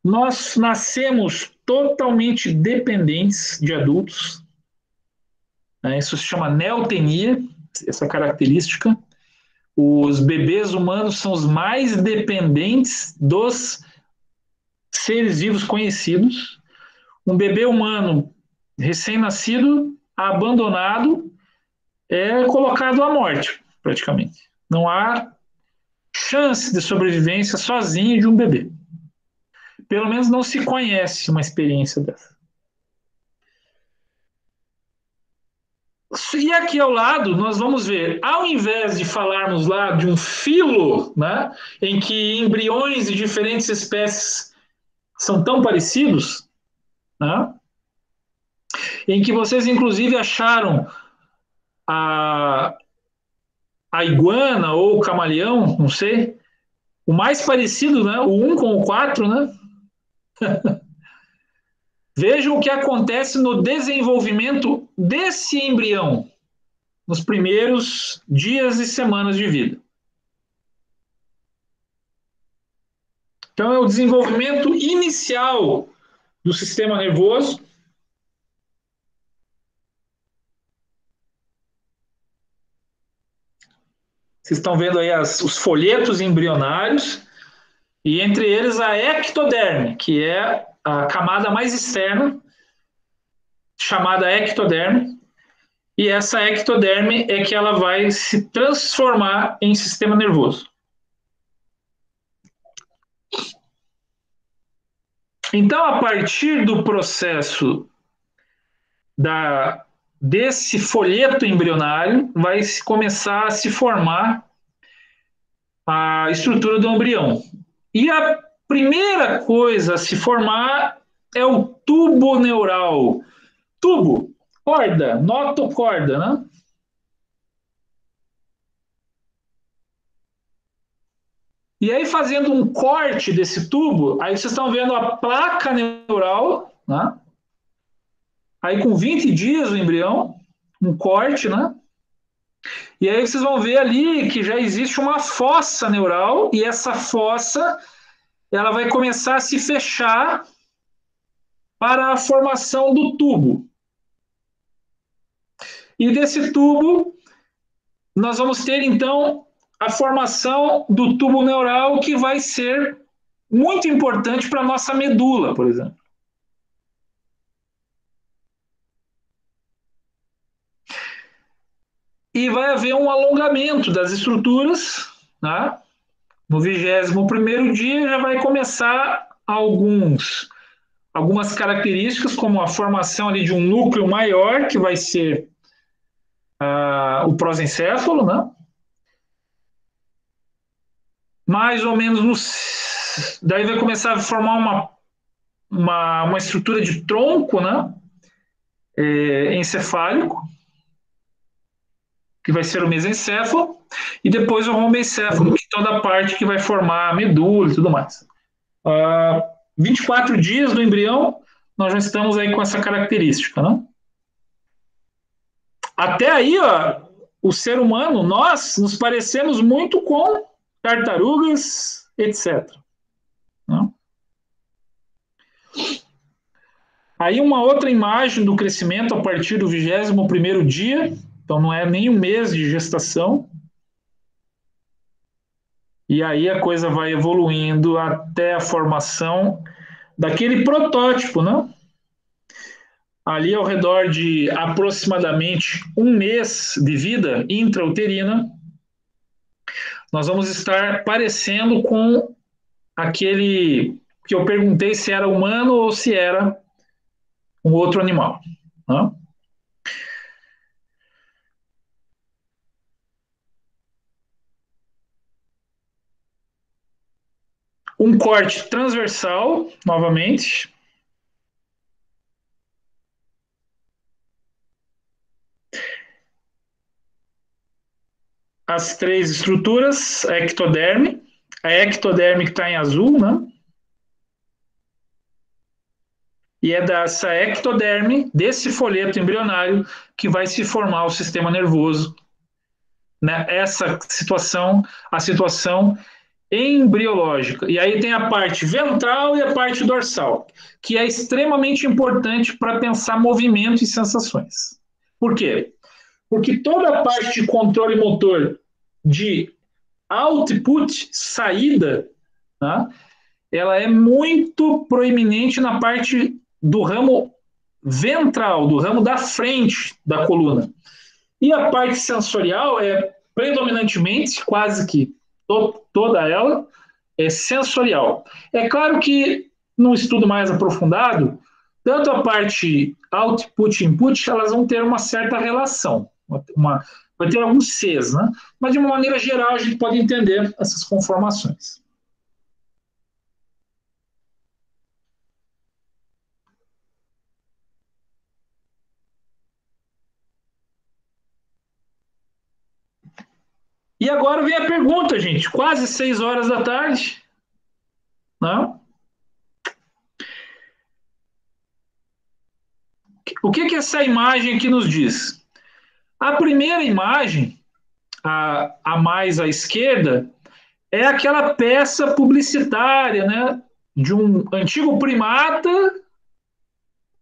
Nós nascemos totalmente dependentes de adultos. Né? Isso se chama neotenia, essa característica. Os bebês humanos são os mais dependentes dos seres vivos conhecidos. Um bebê humano recém-nascido, abandonado, é colocado à morte, praticamente. Não há chance de sobrevivência sozinho de um bebê. Pelo menos não se conhece uma experiência dessa. E aqui ao lado, nós vamos ver, ao invés de falarmos lá de um filo, né, em que embriões de diferentes espécies são tão parecidos, né, em que vocês inclusive acharam a, a iguana ou o camaleão, não sei, o mais parecido, né, o 1 com o 4, né? Vejam o que acontece no desenvolvimento desse embrião nos primeiros dias e semanas de vida. Então, é o desenvolvimento inicial do sistema nervoso. Vocês estão vendo aí os folhetos embrionários, e entre eles a ectoderme, que é a camada mais externa, chamada ectoderme, e essa ectoderme é que ela vai se transformar em sistema nervoso. Então, a partir do processo desse folheto embrionário, vai começar a se formar a estrutura do embrião. E a primeira coisa a se formar é o tubo neural. Tubo, corda, notocorda, né? E aí, fazendo um corte desse tubo, aí vocês estão vendo a placa neural, né? Aí, com 20 dias o embrião, um corte, né? E aí vocês vão ver ali que já existe uma fossa neural, e essa fossa ela vai começar a se fechar para a formação do tubo. E desse tubo, nós vamos ter, então, a formação do tubo neural, que vai ser muito importante para a nossa medula, por exemplo. E vai haver um alongamento das estruturas, né? No 21º dia já vai começar algumas características, como a formação ali de um núcleo maior, que vai ser o prosencéfalo, né? Mais ou menos daí vai começar a formar uma estrutura de tronco, né? Encefálico, que vai ser o mesencéfalo, e depois o rombencéfalo, que é toda a parte que vai formar a medula e tudo mais. 24 dias do embrião, nós já estamos aí com essa característica, né? Até aí, ó, o ser humano, nós nos parecemos muito com tartarugas, etc. Né? Aí uma outra imagem do crescimento a partir do 21º dia, então não é nem um mês de gestação. E aí a coisa vai evoluindo até a formação daquele protótipo, né? Ali ao redor de aproximadamente um mês de vida intrauterina, nós vamos estar parecendo com aquele que eu perguntei se era humano ou se era um outro animal. Né? Um corte transversal, novamente. As três estruturas, a ectoderme que está em azul, né? E é dessa ectoderme, desse folheto embrionário, que vai se formar o sistema nervoso. Né? Essa situação, a situação embriológica. E aí tem a parte ventral e a parte dorsal, que é extremamente importante para pensar movimento e sensações. Por quê? Porque toda a parte de controle motor de output, saída, tá? Ela é muito proeminente na parte do ramo ventral, do ramo da frente da coluna. E a parte sensorial é predominantemente, quase que toda ela, é sensorial. É claro que, num estudo mais aprofundado, Tanto a parte output e input, elas vão ter uma certa relação, vai ter alguns Cs, né? Mas de uma maneira geral a gente pode entender essas conformações. E agora vem a pergunta, gente, quase 6 horas da tarde, né? O que essa imagem aqui nos diz? A primeira imagem, a mais à esquerda, é aquela peça publicitária, né, de um antigo primata,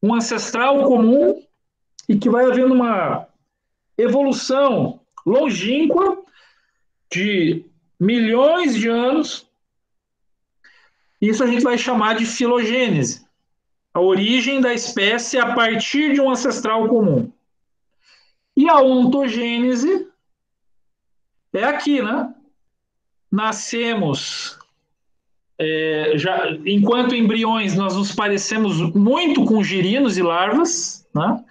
um ancestral comum, e que vai havendo uma evolução longínqua de milhões de anos. Isso a gente vai chamar de filogênese, a origem da espécie a partir de um ancestral comum. E a ontogênese é aqui, né? Nascemos, já, enquanto embriões, nós nos parecemos muito com girinos e larvas, né?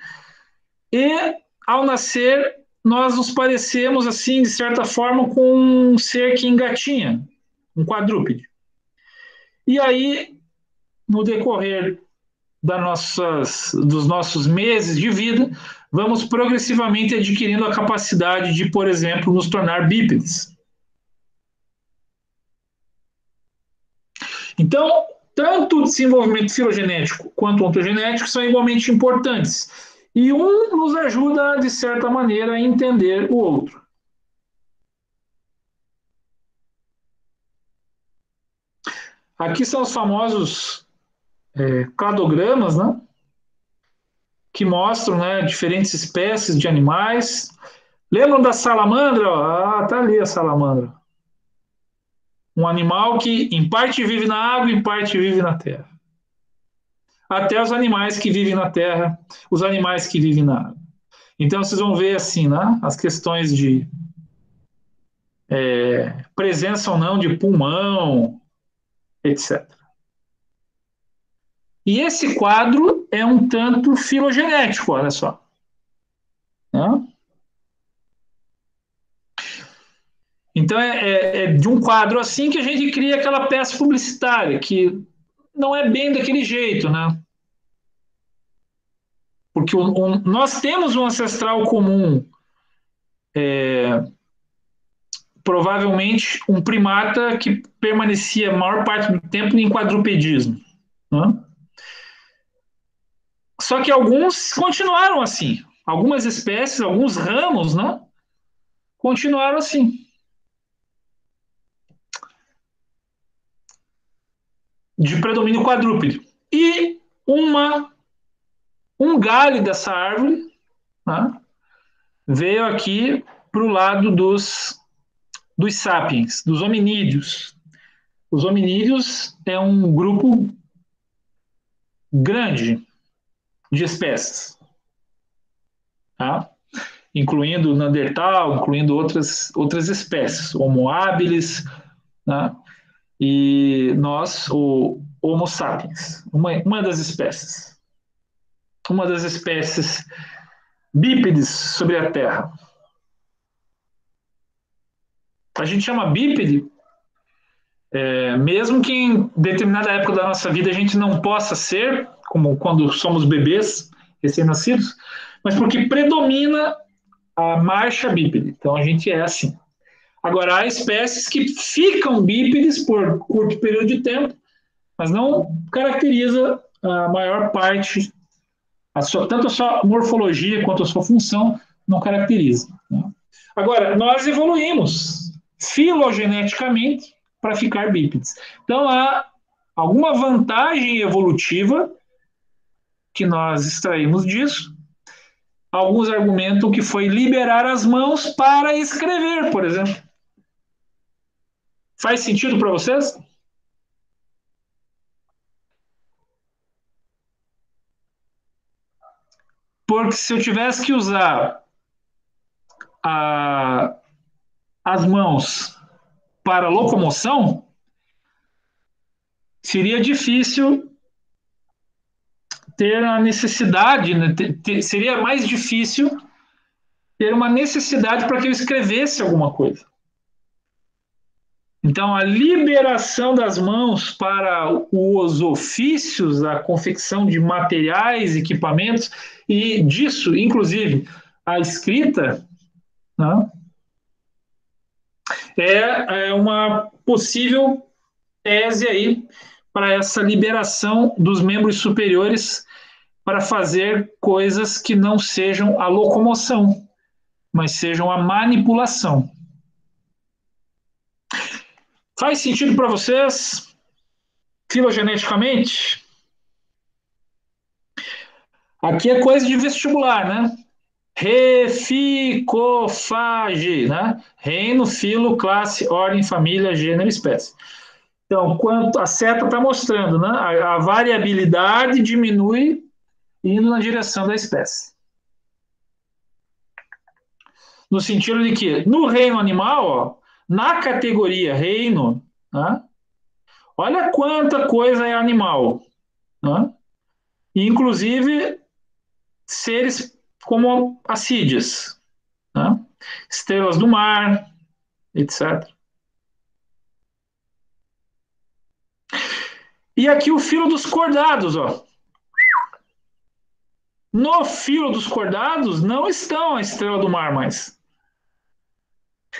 E, ao nascer, nós nos parecemos, assim, de certa forma, com um ser que engatinha, um quadrúpede. E aí, no decorrer dos nossos meses de vida, vamos progressivamente adquirindo a capacidade de, por exemplo, nos tornar bípedes. Então, tanto o desenvolvimento filogenético quanto o ontogenético são igualmente importantes. E um nos ajuda, de certa maneira, a entender o outro. Aqui são os famosos cladogramas, né? Que mostram, né, diferentes espécies de animais. Lembram da salamandra? Ah, tá ali a salamandra. Um animal que, em parte, vive na água, em parte, vive na terra. Até os animais que vivem na terra, os animais que vivem na água. Então, vocês vão ver, assim, né, as questões de presença ou não de pulmão, etc. E esse quadro é um tanto filogenético, olha só. Né? Então, é de um quadro assim que a gente cria aquela peça publicitária, que não é bem daquele jeito, né? Porque nós temos um ancestral comum, provavelmente um primata que permanecia a maior parte do tempo em quadrupedismo. Né? Só que alguns continuaram assim. Algumas espécies, alguns ramos, né? Continuaram assim. De predomínio quadrúpede. E um galho dessa árvore, né, veio aqui para o lado dos sapiens, dos hominídeos. Os hominídeos é um grupo grande de espécies, tá? Incluindo Neandertal, incluindo outras espécies, Homo habilis, né? E nós, o Homo sapiens, uma das espécies. Uma das espécies bípedes sobre a Terra. A gente chama bípede, mesmo que em determinada época da nossa vida a gente não possa ser, como quando somos bebês recém-nascidos, mas porque predomina a marcha bípede. Então a gente é assim. Agora, há espécies que ficam bípedes por curto período de tempo, mas não caracteriza a maior parte, tanto a sua morfologia quanto a sua função não caracteriza. Né? Agora, nós evoluímos filogeneticamente para ficar bípedes. Então, há alguma vantagem evolutiva que nós extraímos disso. Alguns argumentam que foi liberar as mãos para escrever, por exemplo. Faz sentido para vocês? Porque se eu tivesse que usar as mãos para locomoção, seria difícil ter a necessidade, né, seria mais difícil ter uma necessidade para que eu escrevesse alguma coisa. Então, a liberação das mãos para os ofícios, a confecção de materiais, equipamentos, e disso, inclusive, a escrita, né, é uma possível tese aí para essa liberação dos membros superiores para fazer coisas que não sejam a locomoção, mas sejam a manipulação. Faz sentido para vocês, filogeneticamente? Aqui é coisa de vestibular, né? Reficofage, né? Reino, filo, classe, ordem, família, gênero, espécie. Então, quanto a seta está mostrando, né? A variabilidade diminui indo na direção da espécie. No sentido de que, no reino animal, ó, na categoria reino, né, olha quanta coisa é animal. Né? Inclusive, seres como assídias, né? Estrelas do mar, etc. E aqui o filo dos cordados, ó. No filo dos cordados não estão a estrela do mar mais.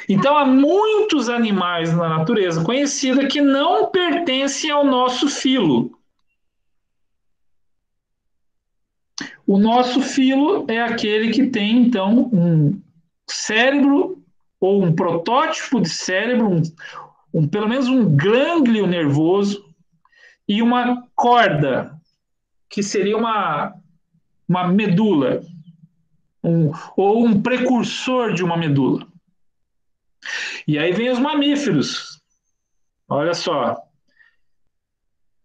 Então há muitos animais na natureza conhecida que não pertencem ao nosso filo. O nosso filo é aquele que tem, então, um cérebro ou um protótipo de cérebro, pelo menos um gânglio nervoso e uma corda, que seria uma medula, ou um precursor de uma medula. E aí vem os mamíferos. Olha só.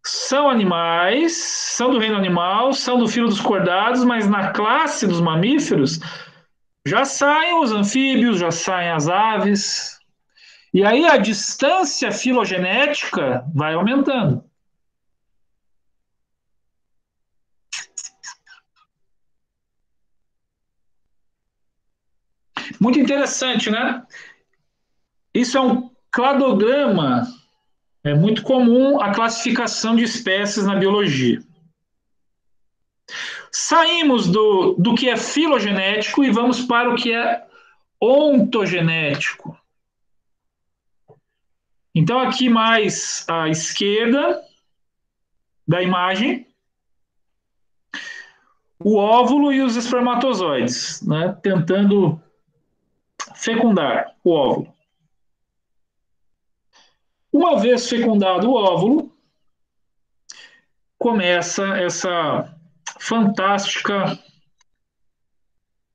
São animais, são do reino animal, são do filo dos cordados, mas na classe dos mamíferos já saem os anfíbios, já saem as aves. E aí a distância filogenética vai aumentando. Muito interessante, né? Isso é um cladograma. É muito comum a classificação de espécies na biologia. Saímos do que é filogenético e vamos para o que é ontogenético. Então, aqui mais à esquerda da imagem, o óvulo e os espermatozoides, né, tentando fecundar o óvulo. Uma vez fecundado o óvulo, começa essa fantástica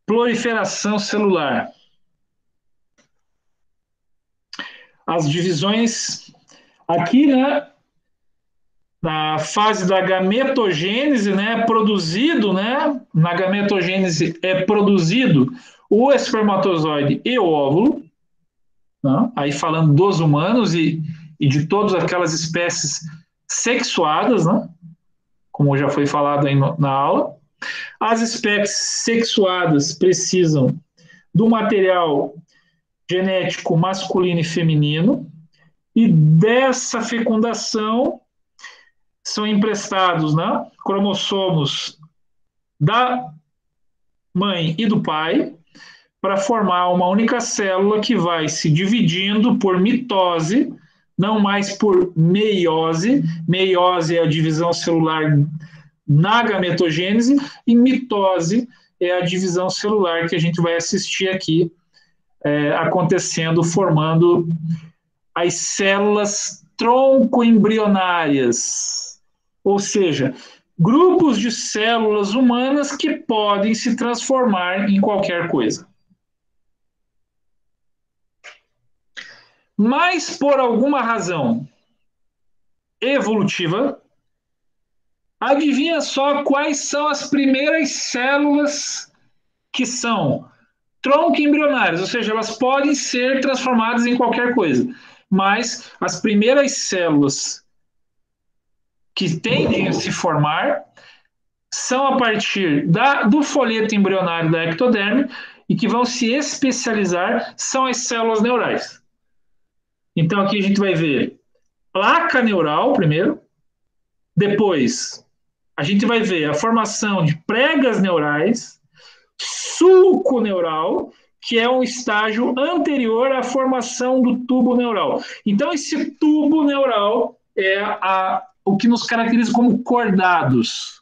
proliferação celular. As divisões aqui, né, na fase da gametogênese, né, produzido, né, na gametogênese é produzido o espermatozoide e o óvulo, né, aí falando dos humanos e de todas aquelas espécies sexuadas, né, como já foi falado aí na aula. As espécies sexuadas precisam do material genético masculino e feminino, e dessa fecundação são emprestados, né, cromossomos da mãe e do pai para formar uma única célula que vai se dividindo por mitose, não mais por meiose. Meiose é a divisão celular na gametogênese e mitose é a divisão celular que a gente vai assistir aqui acontecendo, formando as células troncoembrionárias, ou seja, grupos de células humanas que podem se transformar em qualquer coisa. Mas, por alguma razão evolutiva, adivinha só quais são as primeiras células que são troncoembrionárias, ou seja, elas podem ser transformadas em qualquer coisa, mas as primeiras células que tendem a se formar são a partir do folheto embrionário da ectoderme e que vão se especializar são as células neurais. Então aqui a gente vai ver placa neural primeiro, depois a gente vai ver a formação de pregas neurais, sulco neural, que é um estágio anterior à formação do tubo neural. Então esse tubo neural é o que nos caracteriza como cordados.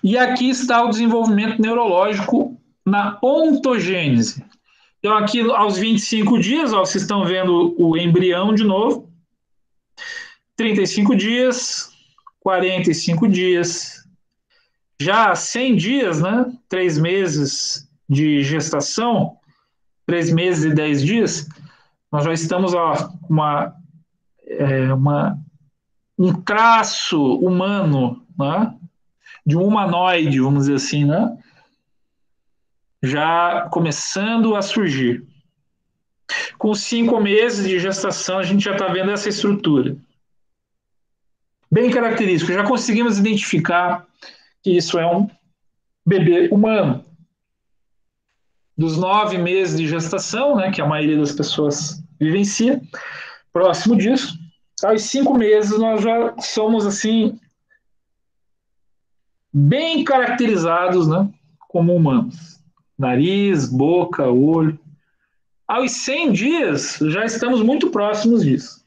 E aqui está o desenvolvimento neurológico na ontogênese. Então, aqui aos 25 dias, ó, vocês estão vendo o embrião de novo. 35 dias, 45 dias. Já 100 dias, né? 3 meses de gestação, 3 meses e 10 dias, nós já estamos um traço humano, né? De um humanoide, vamos dizer assim, né? Já começando a surgir. Com 5 meses de gestação, a gente já está vendo essa estrutura. Bem característico. Já conseguimos identificar que isso é um bebê humano. Dos 9 meses de gestação, né, que a maioria das pessoas vivencia, próximo disso, aos 5 meses nós já somos, assim, bem caracterizados, né, como humanos. Nariz, boca, olho. Aos 100 dias, já estamos muito próximos disso.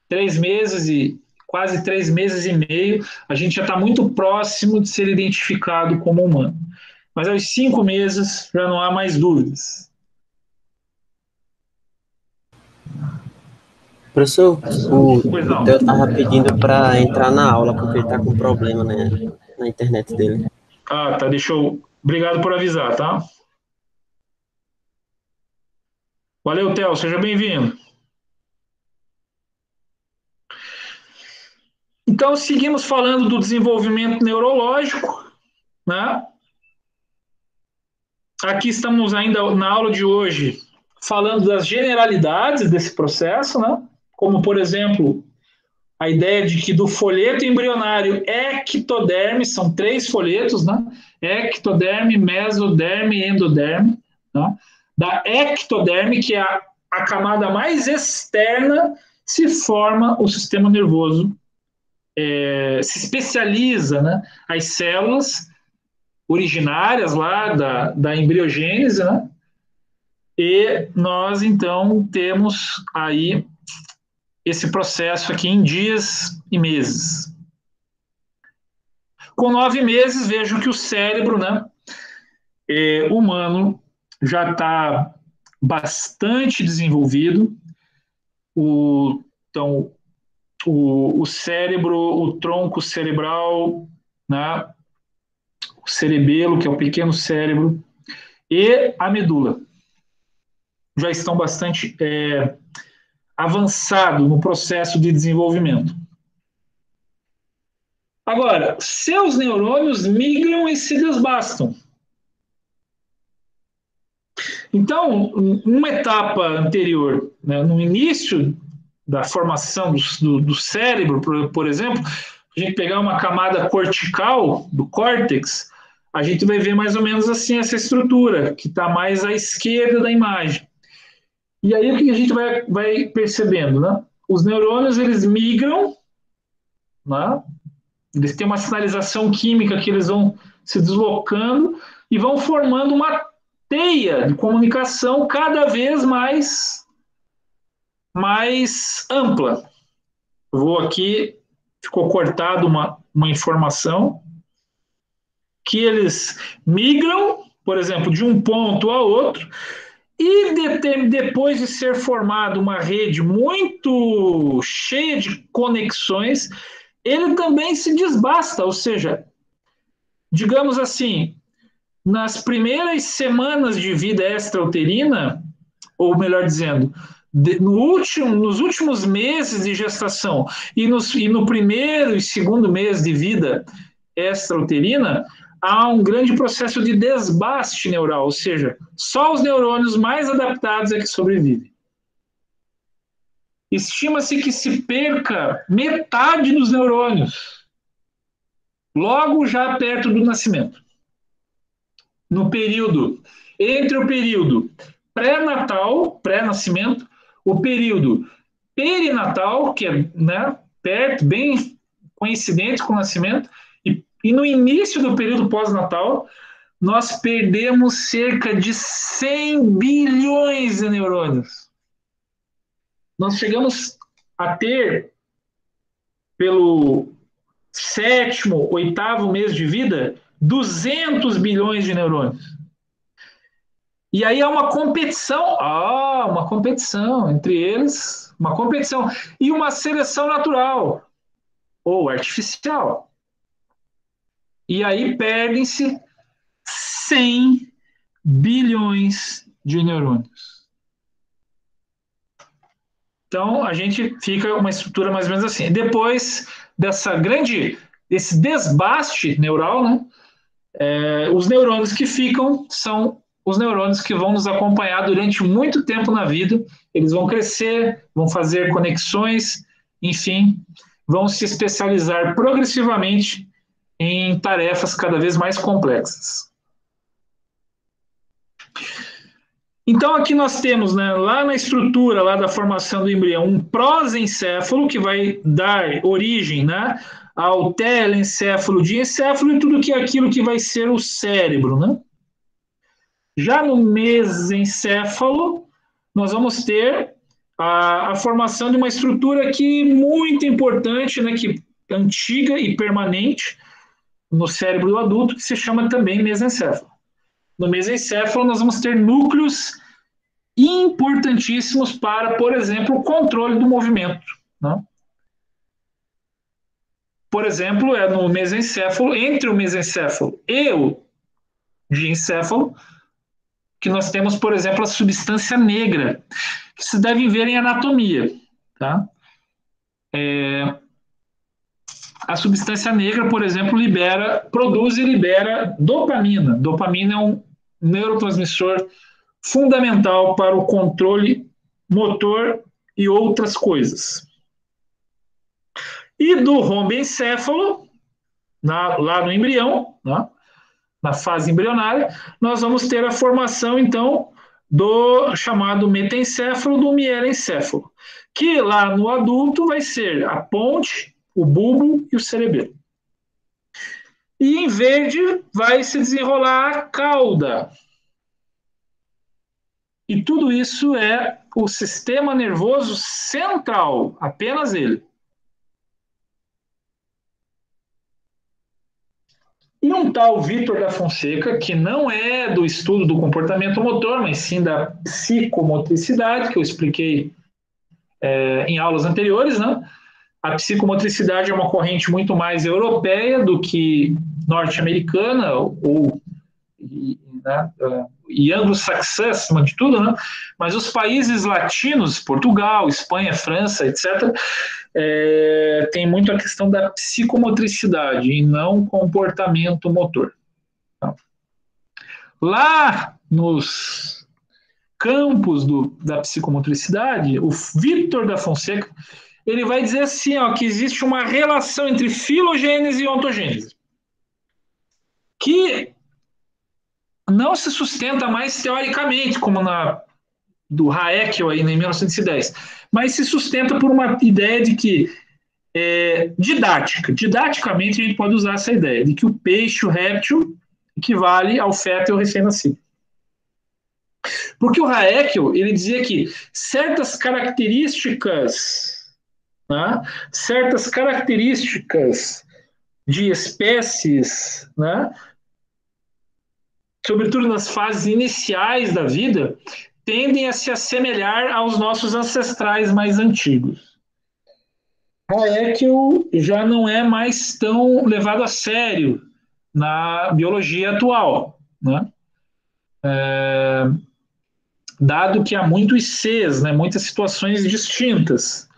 3 meses e quase 3 meses e meio, a gente já está muito próximo de ser identificado como humano. Mas aos 5 meses, já não há mais dúvidas. Professor, o Theo estava pedindo para entrar na aula, porque ele está com problema, né, na internet dele. Ah, tá, deixa eu... Obrigado por avisar, tá? Valeu, Theo, seja bem-vindo. Então, seguimos falando do desenvolvimento neurológico, né? Aqui estamos ainda na aula de hoje falando das generalidades desse processo, né? Como, por exemplo, a ideia de que do folheto embrionário ectoderme, são 3 folhetos, né? Ectoderme, mesoderme e endoderme, né? Da ectoderme, que é a camada mais externa, se forma o sistema nervoso, se especializa, né? As células originárias lá da embriogênese, né? E nós, então, temos aí esse processo aqui em dias e meses. Com 9 meses, vejo que o cérebro, né, humano já está bastante desenvolvido. Então, o cérebro, o tronco cerebral, né, o cerebelo, que é o pequeno cérebro, e a medula já estão bastante avançados no processo de desenvolvimento. Agora, seus neurônios migram e se desbastam. Então, numa etapa anterior, né, no início da formação do cérebro, por exemplo, a gente pegar uma camada cortical do córtex, a gente vai ver mais ou menos assim essa estrutura, que está mais à esquerda da imagem. E aí o que a gente vai percebendo, né? Os neurônios, eles migram, né? Eles têm uma sinalização química que eles vão se deslocando e vão formando uma teia de comunicação cada vez mais ampla. Eu vou aqui, ficou cortado uma informação, que eles migram, por exemplo, de um ponto a outro, e depois de ser formada uma rede muito cheia de conexões, ele também se desbasta, ou seja, digamos assim, nas primeiras semanas de vida extrauterina, ou melhor dizendo, nos últimos meses de gestação e no primeiro e segundo mês de vida extrauterina, há um grande processo de desbaste neural, ou seja, só os neurônios mais adaptados é que sobrevivem. estima-se que se perca metade dos neurônios, logo já perto do nascimento. No período, entre o período pré-natal, pré-nascimento, o período perinatal, que é, né, perto, bem coincidente com o nascimento, e no início do período pós-natal, nós perdemos cerca de 100 bilhões de neurônios. Nós chegamos a ter, pelo 7º, 8º mês de vida, 200 bilhões de neurônios. E aí há uma competição entre eles, uma competição e uma seleção natural ou artificial. E aí perdem-se 100 bilhões de neurônios. Então, a gente fica uma estrutura mais ou menos assim. Depois desse desbaste neural, né, os neurônios que ficam são os neurônios que vão nos acompanhar durante muito tempo na vida. Eles vão crescer, vão fazer conexões, enfim, vão se especializar progressivamente em tarefas cada vez mais complexas. Então, aqui nós temos, né, lá na estrutura lá da formação do embrião, um prosencéfalo, que vai dar origem, né, ao telencéfalo, diencéfalo e tudo que é aquilo que vai ser o cérebro, né? Já no mesencéfalo, nós vamos ter a formação de uma estrutura aqui muito importante, né, que é antiga e permanente no cérebro do adulto, que se chama também mesencéfalo. No mesencéfalo, nós vamos ter núcleos importantíssimos para, por exemplo, o controle do movimento, né? Por exemplo, é no mesencéfalo, entre o mesencéfalo e o diencéfalo, que nós temos, por exemplo, a substância negra, que se devem ver em anatomia, tá? A substância negra, por exemplo, produz e libera dopamina. Dopamina é um neurotransmissor fundamental para o controle motor e outras coisas. E do rombencéfalo, lá no embrião, né, na fase embrionária, nós vamos ter a formação, então, do chamado metencéfalo, do mielencéfalo, que lá no adulto vai ser a ponte, o bulbo e o cerebelo. E em verde vai se desenrolar a cauda. E tudo isso é o sistema nervoso central, apenas ele. E um tal Vitor da Fonseca, que não é do estudo do comportamento motor, mas sim da psicomotricidade, que eu expliquei em aulas anteriores, né? A psicomotricidade é uma corrente muito mais europeia do que norte-americana e anglo-saxã, acima de tudo, né? Mas os países latinos, Portugal, Espanha, França, etc., tem muito a questão da psicomotricidade e não comportamento motor. Lá nos campos da psicomotricidade, o Vitor da Fonseca, ele vai dizer assim, ó, que existe uma relação entre filogênese e ontogênese, que não se sustenta mais teoricamente, como do Haeckel aí, em 1910, mas se sustenta por uma ideia de que didaticamente a gente pode usar essa ideia, de que o peixe, o réptil, equivale ao feto e ao recém-nascido. Porque o Haeckel, ele dizia que certas características de espécies, né, sobretudo nas fases iniciais da vida, tendem a se assemelhar aos nossos ancestrais mais antigos. Haeckel já não é mais tão levado a sério na biologia atual, né? Dado que há muitos Cs, né, muitas situações distintas,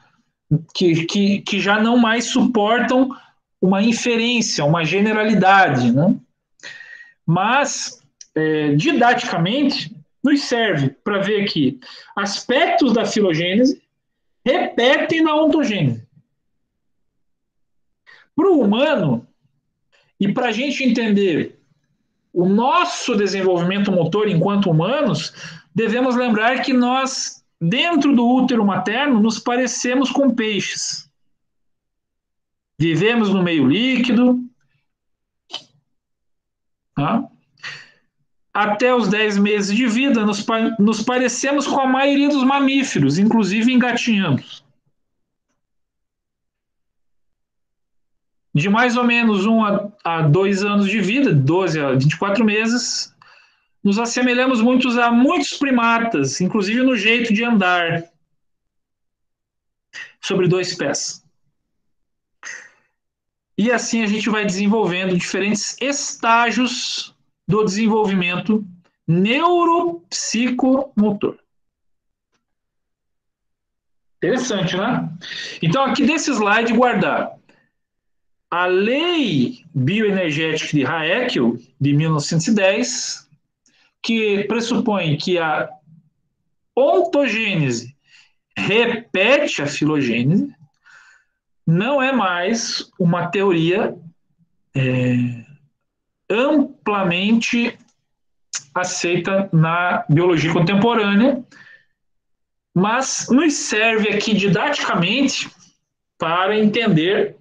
que já não mais suportam uma inferência, uma generalidade, né? Mas, didaticamente, nos serve para ver que aspectos da filogênese repetem na ontogênese. Para o humano, e para a gente entender o nosso desenvolvimento motor enquanto humanos, devemos lembrar que nós, dentro do útero materno, nos parecemos com peixes. Vivemos no meio líquido, tá? Até os 10 meses de vida, nos parecemos com a maioria dos mamíferos, inclusive engatinhamos. De mais ou menos 1 a 2 anos de vida, 12 a 24 meses, nos assemelhamos a muitos primatas, inclusive no jeito de andar sobre 2 pés. E assim a gente vai desenvolvendo diferentes estágios do desenvolvimento neuropsicomotor. Interessante, né? Então, aqui desse slide, guardar a lei bioenergética de Haeckel, de 1910, que pressupõe que a ontogênese repete a filogênese, não é mais uma teoria amplamente aceita na biologia contemporânea, mas nos serve aqui didaticamente para entender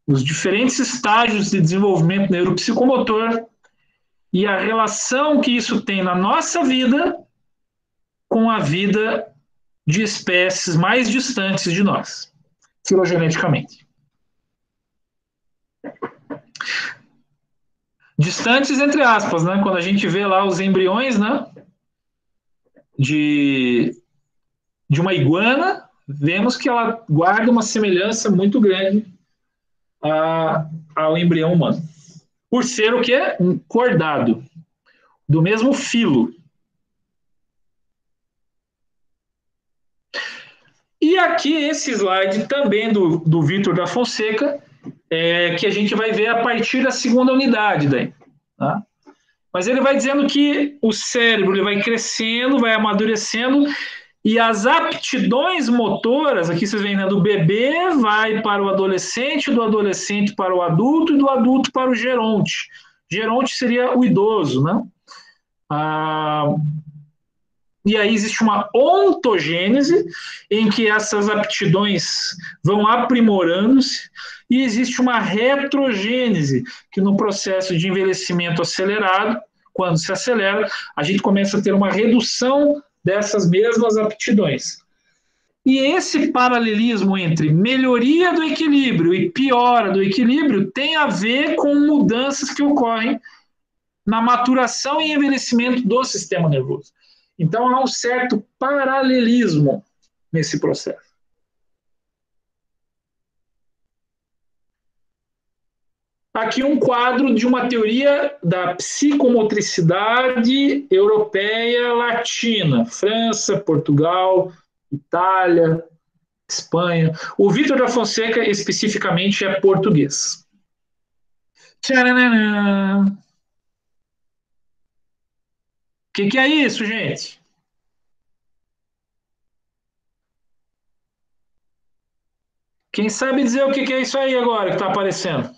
os diferentes estágios de desenvolvimento neuropsicomotor e a relação que isso tem na nossa vida com a vida de espécies mais distantes de nós, filogeneticamente. Distantes entre aspas, né? Quando a gente vê lá os embriões, né? De uma iguana, vemos que ela guarda uma semelhança muito grande ao embrião humano. Por ser o quê? Um cordado, do mesmo filo. E aqui esse slide também do Vitor da Fonseca, que a gente vai ver a partir da segunda unidade daí, tá? Mas ele vai dizendo que o cérebro ele vai crescendo, vai amadurecendo, e as aptidões motoras, aqui vocês veem, né, do bebê vai para o adolescente, do adolescente para o adulto, e do adulto para o geronte. Geronte seria o idoso, né? E aí existe uma ontogênese, em que essas aptidões vão aprimorando-se, e existe uma retrogênese, que no processo de envelhecimento acelerado, quando se acelera, a gente começa a ter uma redução dessas mesmas aptidões. E esse paralelismo entre melhoria do equilíbrio e piora do equilíbrio tem a ver com mudanças que ocorrem na maturação e envelhecimento do sistema nervoso. Então, há um certo paralelismo nesse processo. Aqui um quadro de uma teoria da psicomotricidade europeia latina, França, Portugal, Itália, Espanha. O Vitor da Fonseca, especificamente, é português. Tcharanã! O que é isso, gente? Quem sabe dizer o que é isso aí agora que está aparecendo?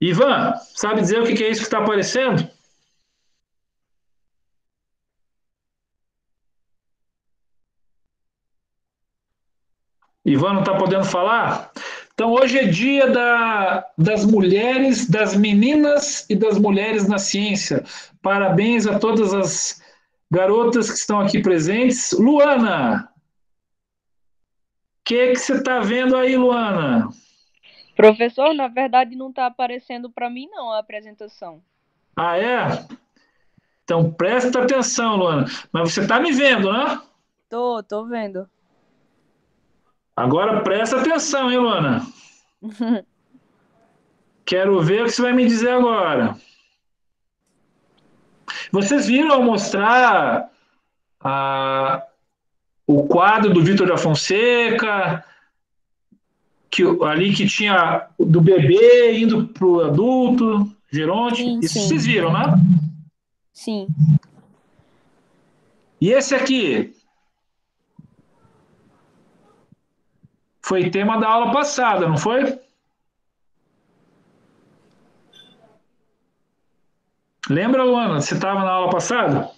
Ivan, sabe dizer o que é isso que está aparecendo? Ivan não está podendo falar? Então, hoje é dia das mulheres, das meninas e das mulheres na ciência. Parabéns a todas as garotas que estão aqui presentes. Luana, o que você está vendo aí, Luana? Professor, na verdade não está aparecendo para mim não a apresentação. Ah, é? Então presta atenção, Luana. Mas você está me vendo, né? Tô vendo. Agora presta atenção, hein, Luana? Quero ver o que você vai me dizer agora. Vocês viram ao mostrar o quadro do Vitor da Fonseca, ali que tinha do bebê indo para o adulto, geronte? Sim, Isso sim. vocês viram, né? Sim. E esse aqui foi tema da aula passada, não foi? Lembra, Luana? Você estava na aula passada?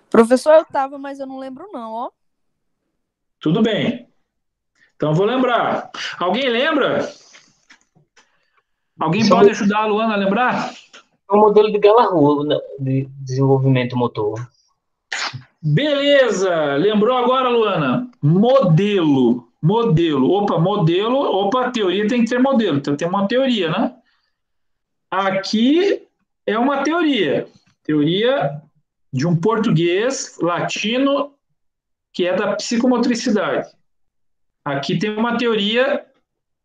Professor, eu tava, mas eu não lembro não, ó. Tudo bem. Então, vou lembrar. Alguém lembra? Alguém pode ajudar a Luana a lembrar? É um modelo de Galarrua, de desenvolvimento motor. Beleza! Lembrou agora, Luana? Modelo. Modelo. Opa, modelo. Opa, teoria tem que ter modelo. Então, tem uma teoria, né? Aqui é uma teoria. Teoria de um português latino que é da psicomotricidade. Aqui tem uma teoria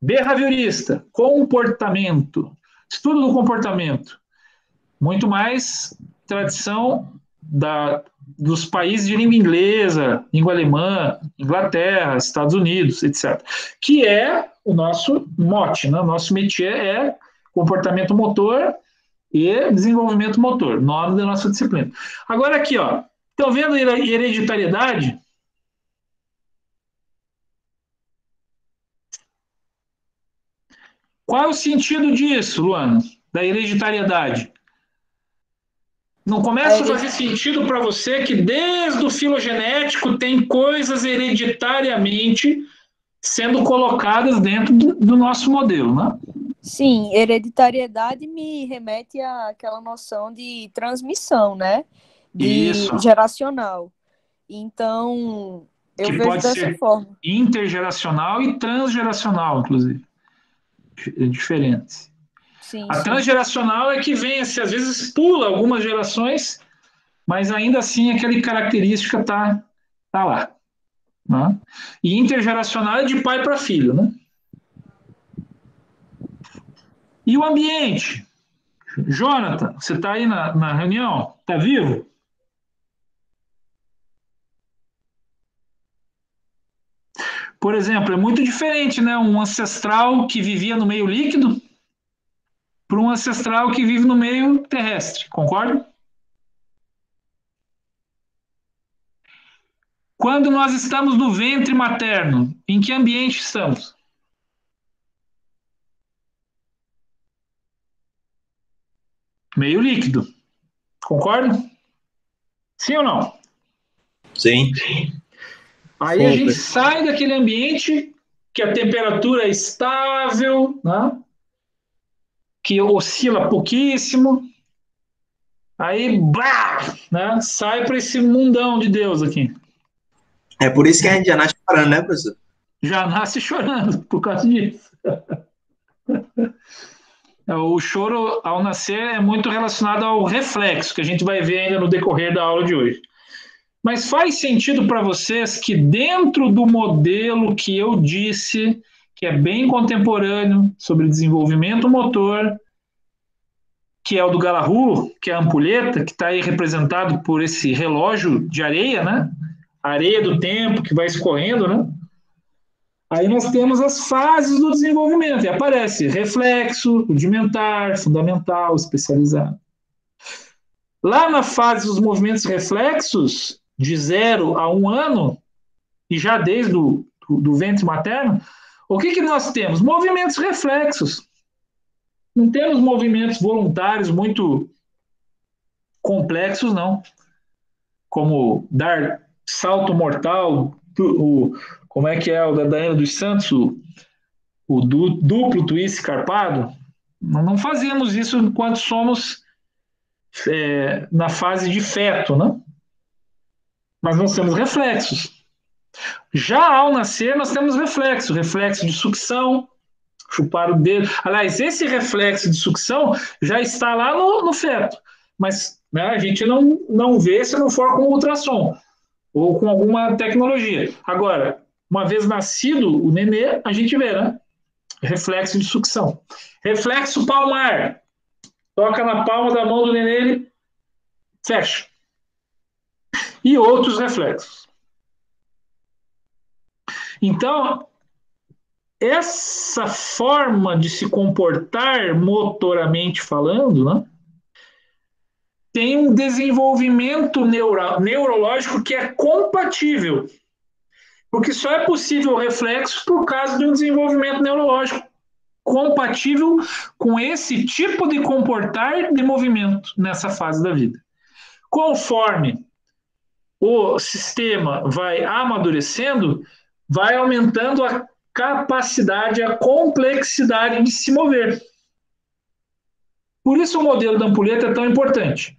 behaviorista, comportamento, estudo do comportamento. Muito mais tradição dos países de língua inglesa, língua alemã, Inglaterra, Estados Unidos, etc. Que é o nosso mote, né? O nosso métier é comportamento motor e desenvolvimento motor, nome da nossa disciplina. Agora aqui, ó, estão vendo a hereditariedade? Qual é o sentido disso, Luana, da hereditariedade? Não começa a fazer sentido para você que desde o filogenético tem coisas hereditariamente sendo colocadas dentro do nosso modelo, né? Sim, hereditariedade me remete àquela noção de transmissão, né? Isso. Geracional. Então, eu que vejo pode dessa ser forma. intergeracional e transgeracional, inclusive. Diferentes. Sim, A sim. transgeracional é que vem, às vezes pula algumas gerações, mas ainda assim aquela característica tá lá. Né? E intergeracional é de pai para filho. Né? E o ambiente? Jonathan, você está aí na reunião? Está vivo? Por exemplo, é muito diferente, né? Um ancestral que vivia no meio líquido para um ancestral que vive no meio terrestre, concorda? Quando nós estamos no ventre materno, em que ambiente estamos? Meio líquido. Concorda? Sim ou não? Sim. Aí a gente sai daquele ambiente que a temperatura é estável, né? Que oscila pouquíssimo. Aí, blá, né? Sai para esse mundão de Deus aqui. É por isso que a gente já nasce chorando, né, professor? Já nasce chorando por causa disso. O choro, ao nascer, é muito relacionado ao reflexo, que a gente vai ver ainda no decorrer da aula de hoje. Mas faz sentido para vocês que dentro do modelo que eu disse, que é bem contemporâneo, sobre desenvolvimento motor, que é o do Galahu, que é a ampulheta, que está aí representado por esse relógio de areia, né? A areia do tempo que vai escorrendo, né? Aí nós temos as fases do desenvolvimento, e aparece reflexo, rudimentar, fundamental, especializado. Lá na fase dos movimentos reflexos, de 0 a 1 ano, e já desde do ventre materno, o que nós temos? Movimentos reflexos. Não temos movimentos voluntários muito complexos, não. Como dar salto mortal, como é que é o da Daiane dos Santos, o duplo twist carpado. Não fazemos isso enquanto somos na fase de feto, né? Mas nós temos reflexos. Já ao nascer, nós temos reflexo de sucção, chupar o dedo. Aliás, esse reflexo de sucção já está lá no feto, mas né, a gente não vê se não for com ultrassom ou com alguma tecnologia. Agora, uma vez nascido o nenê, a gente vê, né? Reflexo de sucção. Reflexo palmar. Toca na palma da mão do nenê, ele fecha. E outros reflexos. Então, essa forma de se comportar motoramente falando, né, tem um desenvolvimento neurológico que é compatível, porque só é possível o reflexo por causa de um desenvolvimento neurológico compatível com esse tipo de comportar de movimento nessa fase da vida. Conforme o sistema vai amadurecendo, vai aumentando a capacidade, a complexidade de se mover. Por isso o modelo da ampulheta é tão importante,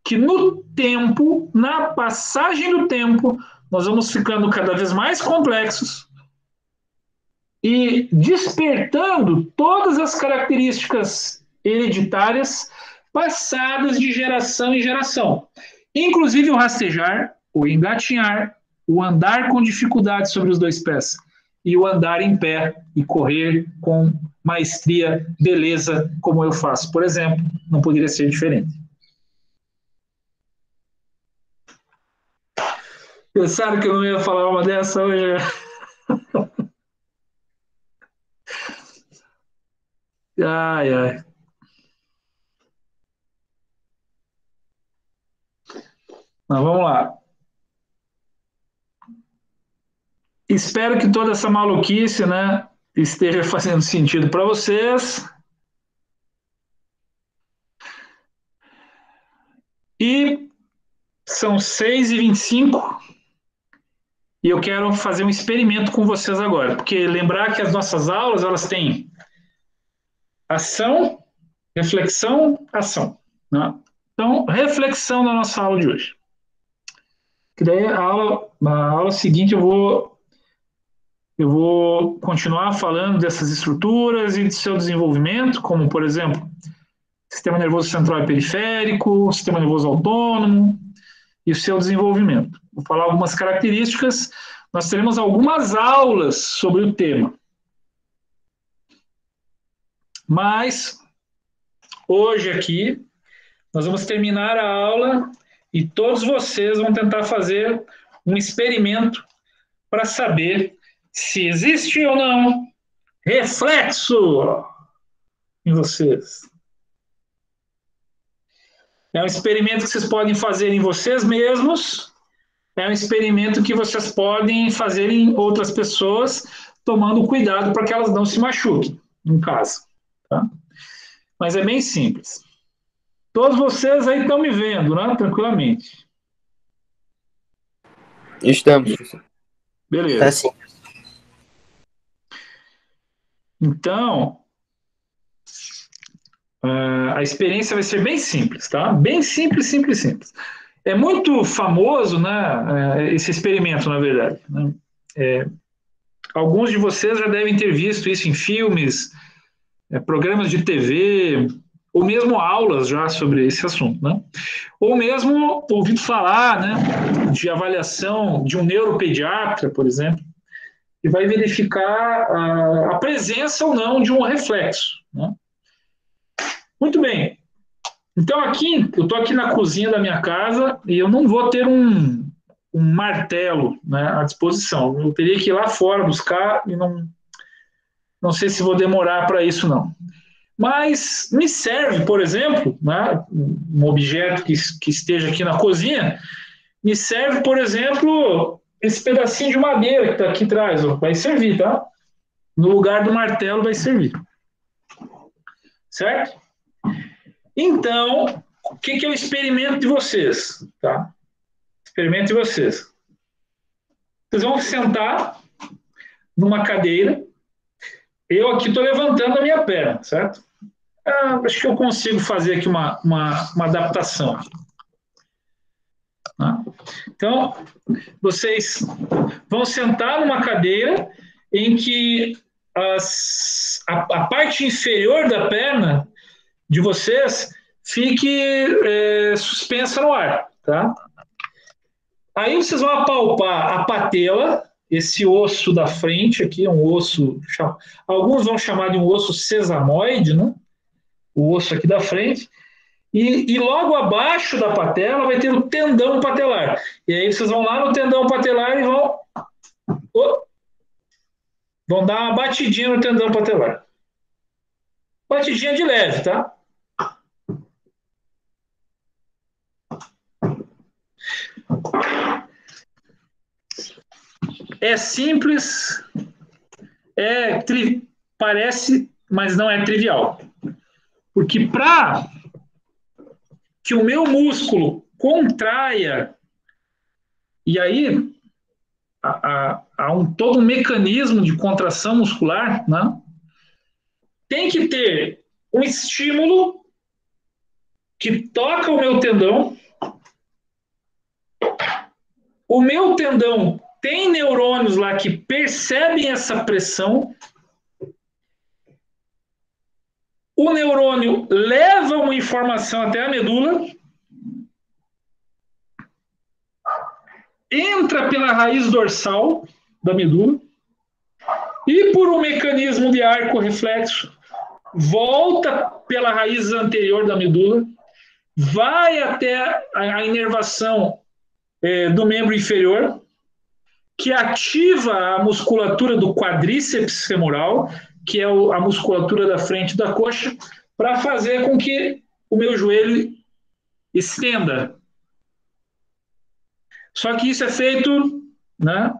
que no tempo, na passagem do tempo, nós vamos ficando cada vez mais complexos e despertando todas as características hereditárias passadas de geração em geração. Inclusive o rastejar, o engatinhar, o andar com dificuldade sobre os dois pés e o andar em pé e correr com maestria, beleza, como eu faço, por exemplo, não poderia ser diferente. Pensaram que eu não ia falar uma dessa hoje? Ai, ai. Mas vamos lá. Espero que toda essa maluquice, né, esteja fazendo sentido para vocês. E são 6h25 e eu quero fazer um experimento com vocês agora, porque lembrar que as nossas aulas, elas têm ação, reflexão, ação, né? Então, reflexão da nossa aula de hoje. Que daí na aula seguinte eu vou continuar falando dessas estruturas e de seu desenvolvimento, como, por exemplo, sistema nervoso central e periférico, sistema nervoso autônomo e o seu desenvolvimento. Vou falar algumas características. Nós teremos algumas aulas sobre o tema. Mas, hoje aqui, nós vamos terminar a aula e todos vocês vão tentar fazer um experimento para saber se existe ou não reflexo em vocês. É um experimento que vocês podem fazer em vocês mesmos, é um experimento que vocês podem fazer em outras pessoas, tomando cuidado para que elas não se machuquem, em casa. Tá? Mas é bem simples. Todos vocês aí estão me vendo, né? Tranquilamente. Estamos. Beleza. Tá sim. Então, a experiência vai ser bem simples, tá? Bem simples, simples, simples. É muito famoso, né, esse experimento, na verdade. Né? Alguns de vocês já devem ter visto isso em filmes, programas de TV, ou mesmo aulas já sobre esse assunto, né? Ou mesmo ouvido falar, né, de avaliação de um neuropediatra, por exemplo, que vai verificar a presença ou não de um reflexo, né? Muito bem. Então, aqui, eu estou aqui na cozinha da minha casa e eu não vou ter um martelo, né, à disposição. Eu teria que ir lá fora buscar e não sei se vou demorar para isso, não. Mas me serve, por exemplo, né, um objeto que esteja aqui na cozinha, me serve, por exemplo, esse pedacinho de madeira que está aqui atrás. Ó, vai servir, tá? No lugar do martelo vai servir. Certo? Então, o que é o experimento de vocês? Tá? Experimento de vocês. Vocês vão sentar numa cadeira. Eu aqui estou levantando a minha perna, certo? Acho que eu consigo fazer aqui uma adaptação. Tá? Então, vocês vão sentar numa cadeira em que a parte inferior da perna de vocês fique suspensa no ar, tá? Aí vocês vão apalpar a patela, esse osso da frente aqui, é um osso, alguns vão chamar de um osso sesamoide, né? O osso aqui da frente, e logo abaixo da patela vai ter o tendão patelar. E aí vocês vão lá no tendão patelar e vão dar uma batidinha no tendão patelar. Batidinha de leve, tá? É simples, parece, mas não é trivial. Porque para que o meu músculo contraia, e aí há todo um mecanismo de contração muscular, né? Tem que ter um estímulo que toca o meu tendão. O meu tendão tem neurônios lá que percebem essa pressão. O neurônio leva uma informação até a medula, entra pela raiz dorsal da medula e, por um mecanismo de arco reflexo, volta pela raiz anterior da medula, vai até a inervação do membro inferior, que ativa a musculatura do quadríceps femoral, que é a musculatura da frente da coxa, para fazer com que o meu joelho estenda. Só que isso é feito, né,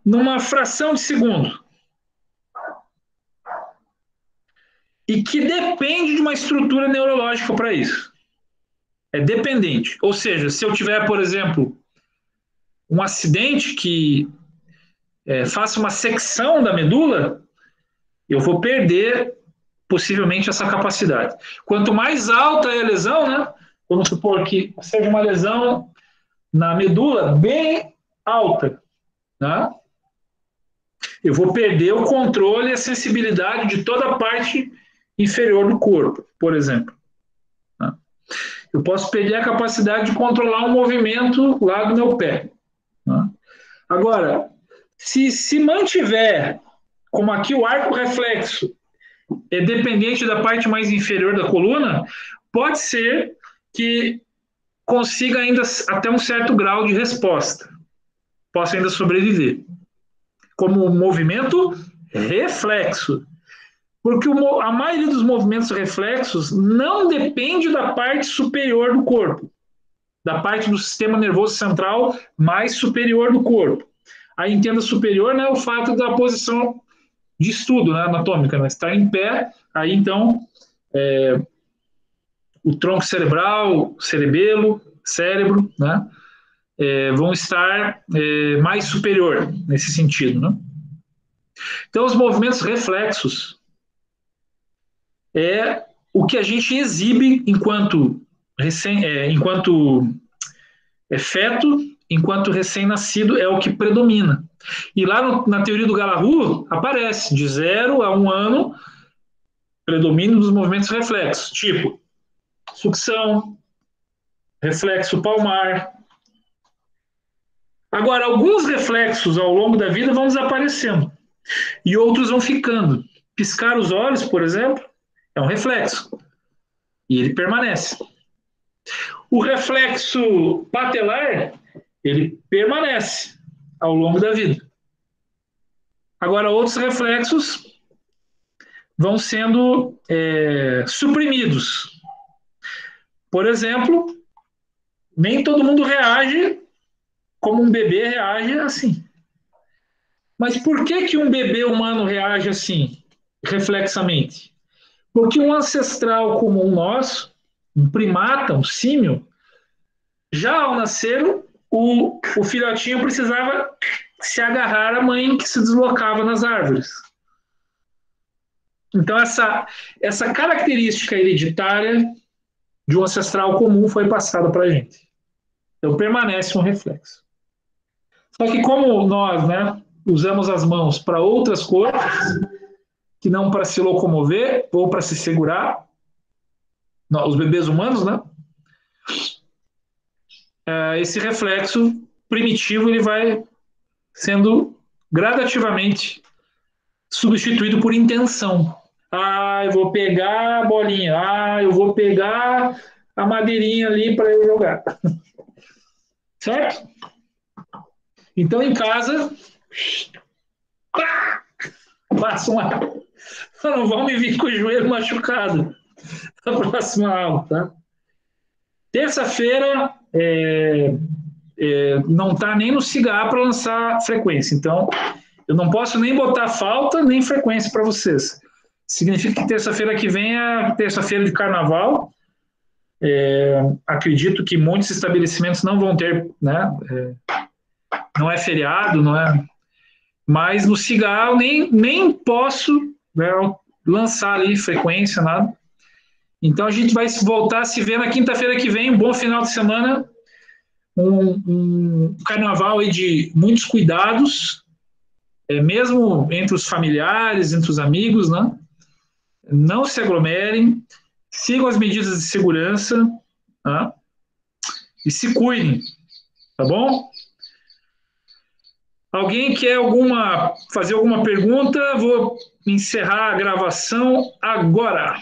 numa fração de segundo. E que depende de uma estrutura neurológica para isso. É dependente. Ou seja, se eu tiver, por exemplo, um acidente que faça uma secção da medula, eu vou perder possivelmente essa capacidade. Quanto mais alta é a lesão, né? Vamos supor que seja uma lesão na medula bem alta, né? Eu vou perder o controle e a sensibilidade de toda a parte inferior do corpo, por exemplo. Né? Eu posso perder a capacidade de controlar um movimento lá do meu pé. Né? Agora, se mantiver, como aqui o arco reflexo é dependente da parte mais inferior da coluna, pode ser que consiga ainda até um certo grau de resposta, possa ainda sobreviver, como movimento reflexo, porque a maioria dos movimentos reflexos não depende da parte superior do corpo, da parte do sistema nervoso central mais superior do corpo. Aí entenda superior, né, o fato da posição de estudo, né, anatômica, né, estar em pé, aí então o tronco cerebral, cerebelo, cérebro, né, vão estar mais superior nesse sentido, né? Então, os movimentos reflexos é o que a gente exibe enquanto feto, enquanto recém-nascido, é o que predomina. E lá na teoria do Galahu aparece de 0 a 1 ano predomínio dos movimentos reflexos, tipo sucção, reflexo palmar. Agora, alguns reflexos ao longo da vida vão desaparecendo e outros vão ficando. Piscar os olhos, por exemplo, é um reflexo e ele permanece. O reflexo patelar, ele permanece ao longo da vida. Agora, outros reflexos vão sendo suprimidos. Por exemplo, nem todo mundo reage como um bebê reage assim. Mas por que um bebê humano reage assim, reflexamente? Porque um ancestral comum nosso, um primata, um símio, já ao nascer, o filhotinho precisava se agarrar à mãe que se deslocava nas árvores. Então, essa característica hereditária de um ancestral comum foi passada para a gente. Então, permanece um reflexo. Só que como nós, né, usamos as mãos para outras coisas, que não para se locomover ou para se segurar, os bebês humanos, né? Esse reflexo primitivo ele vai sendo gradativamente substituído por intenção. Eu vou pegar a bolinha. Eu vou pegar a madeirinha ali para eu jogar. Certo? Então, em casa, faça uma... Não vão me vir com o joelho machucado na próxima aula, tá? Terça-feira, não está nem no CIGA para lançar frequência. Então, eu não posso nem botar falta nem frequência para vocês. Significa que terça-feira que vem é terça-feira de carnaval. Acredito que muitos estabelecimentos não vão ter, né? Não é feriado, não é? Mas no CIGA eu nem posso, né, lançar ali frequência, nada. Então a gente vai voltar a se ver na quinta-feira que vem. Um bom final de semana. Um carnaval aí de muitos cuidados, mesmo entre os familiares, entre os amigos, né? Não se aglomerem, sigam as medidas de segurança, né? E se cuidem, tá bom? Alguém quer fazer alguma pergunta? Vou encerrar a gravação agora.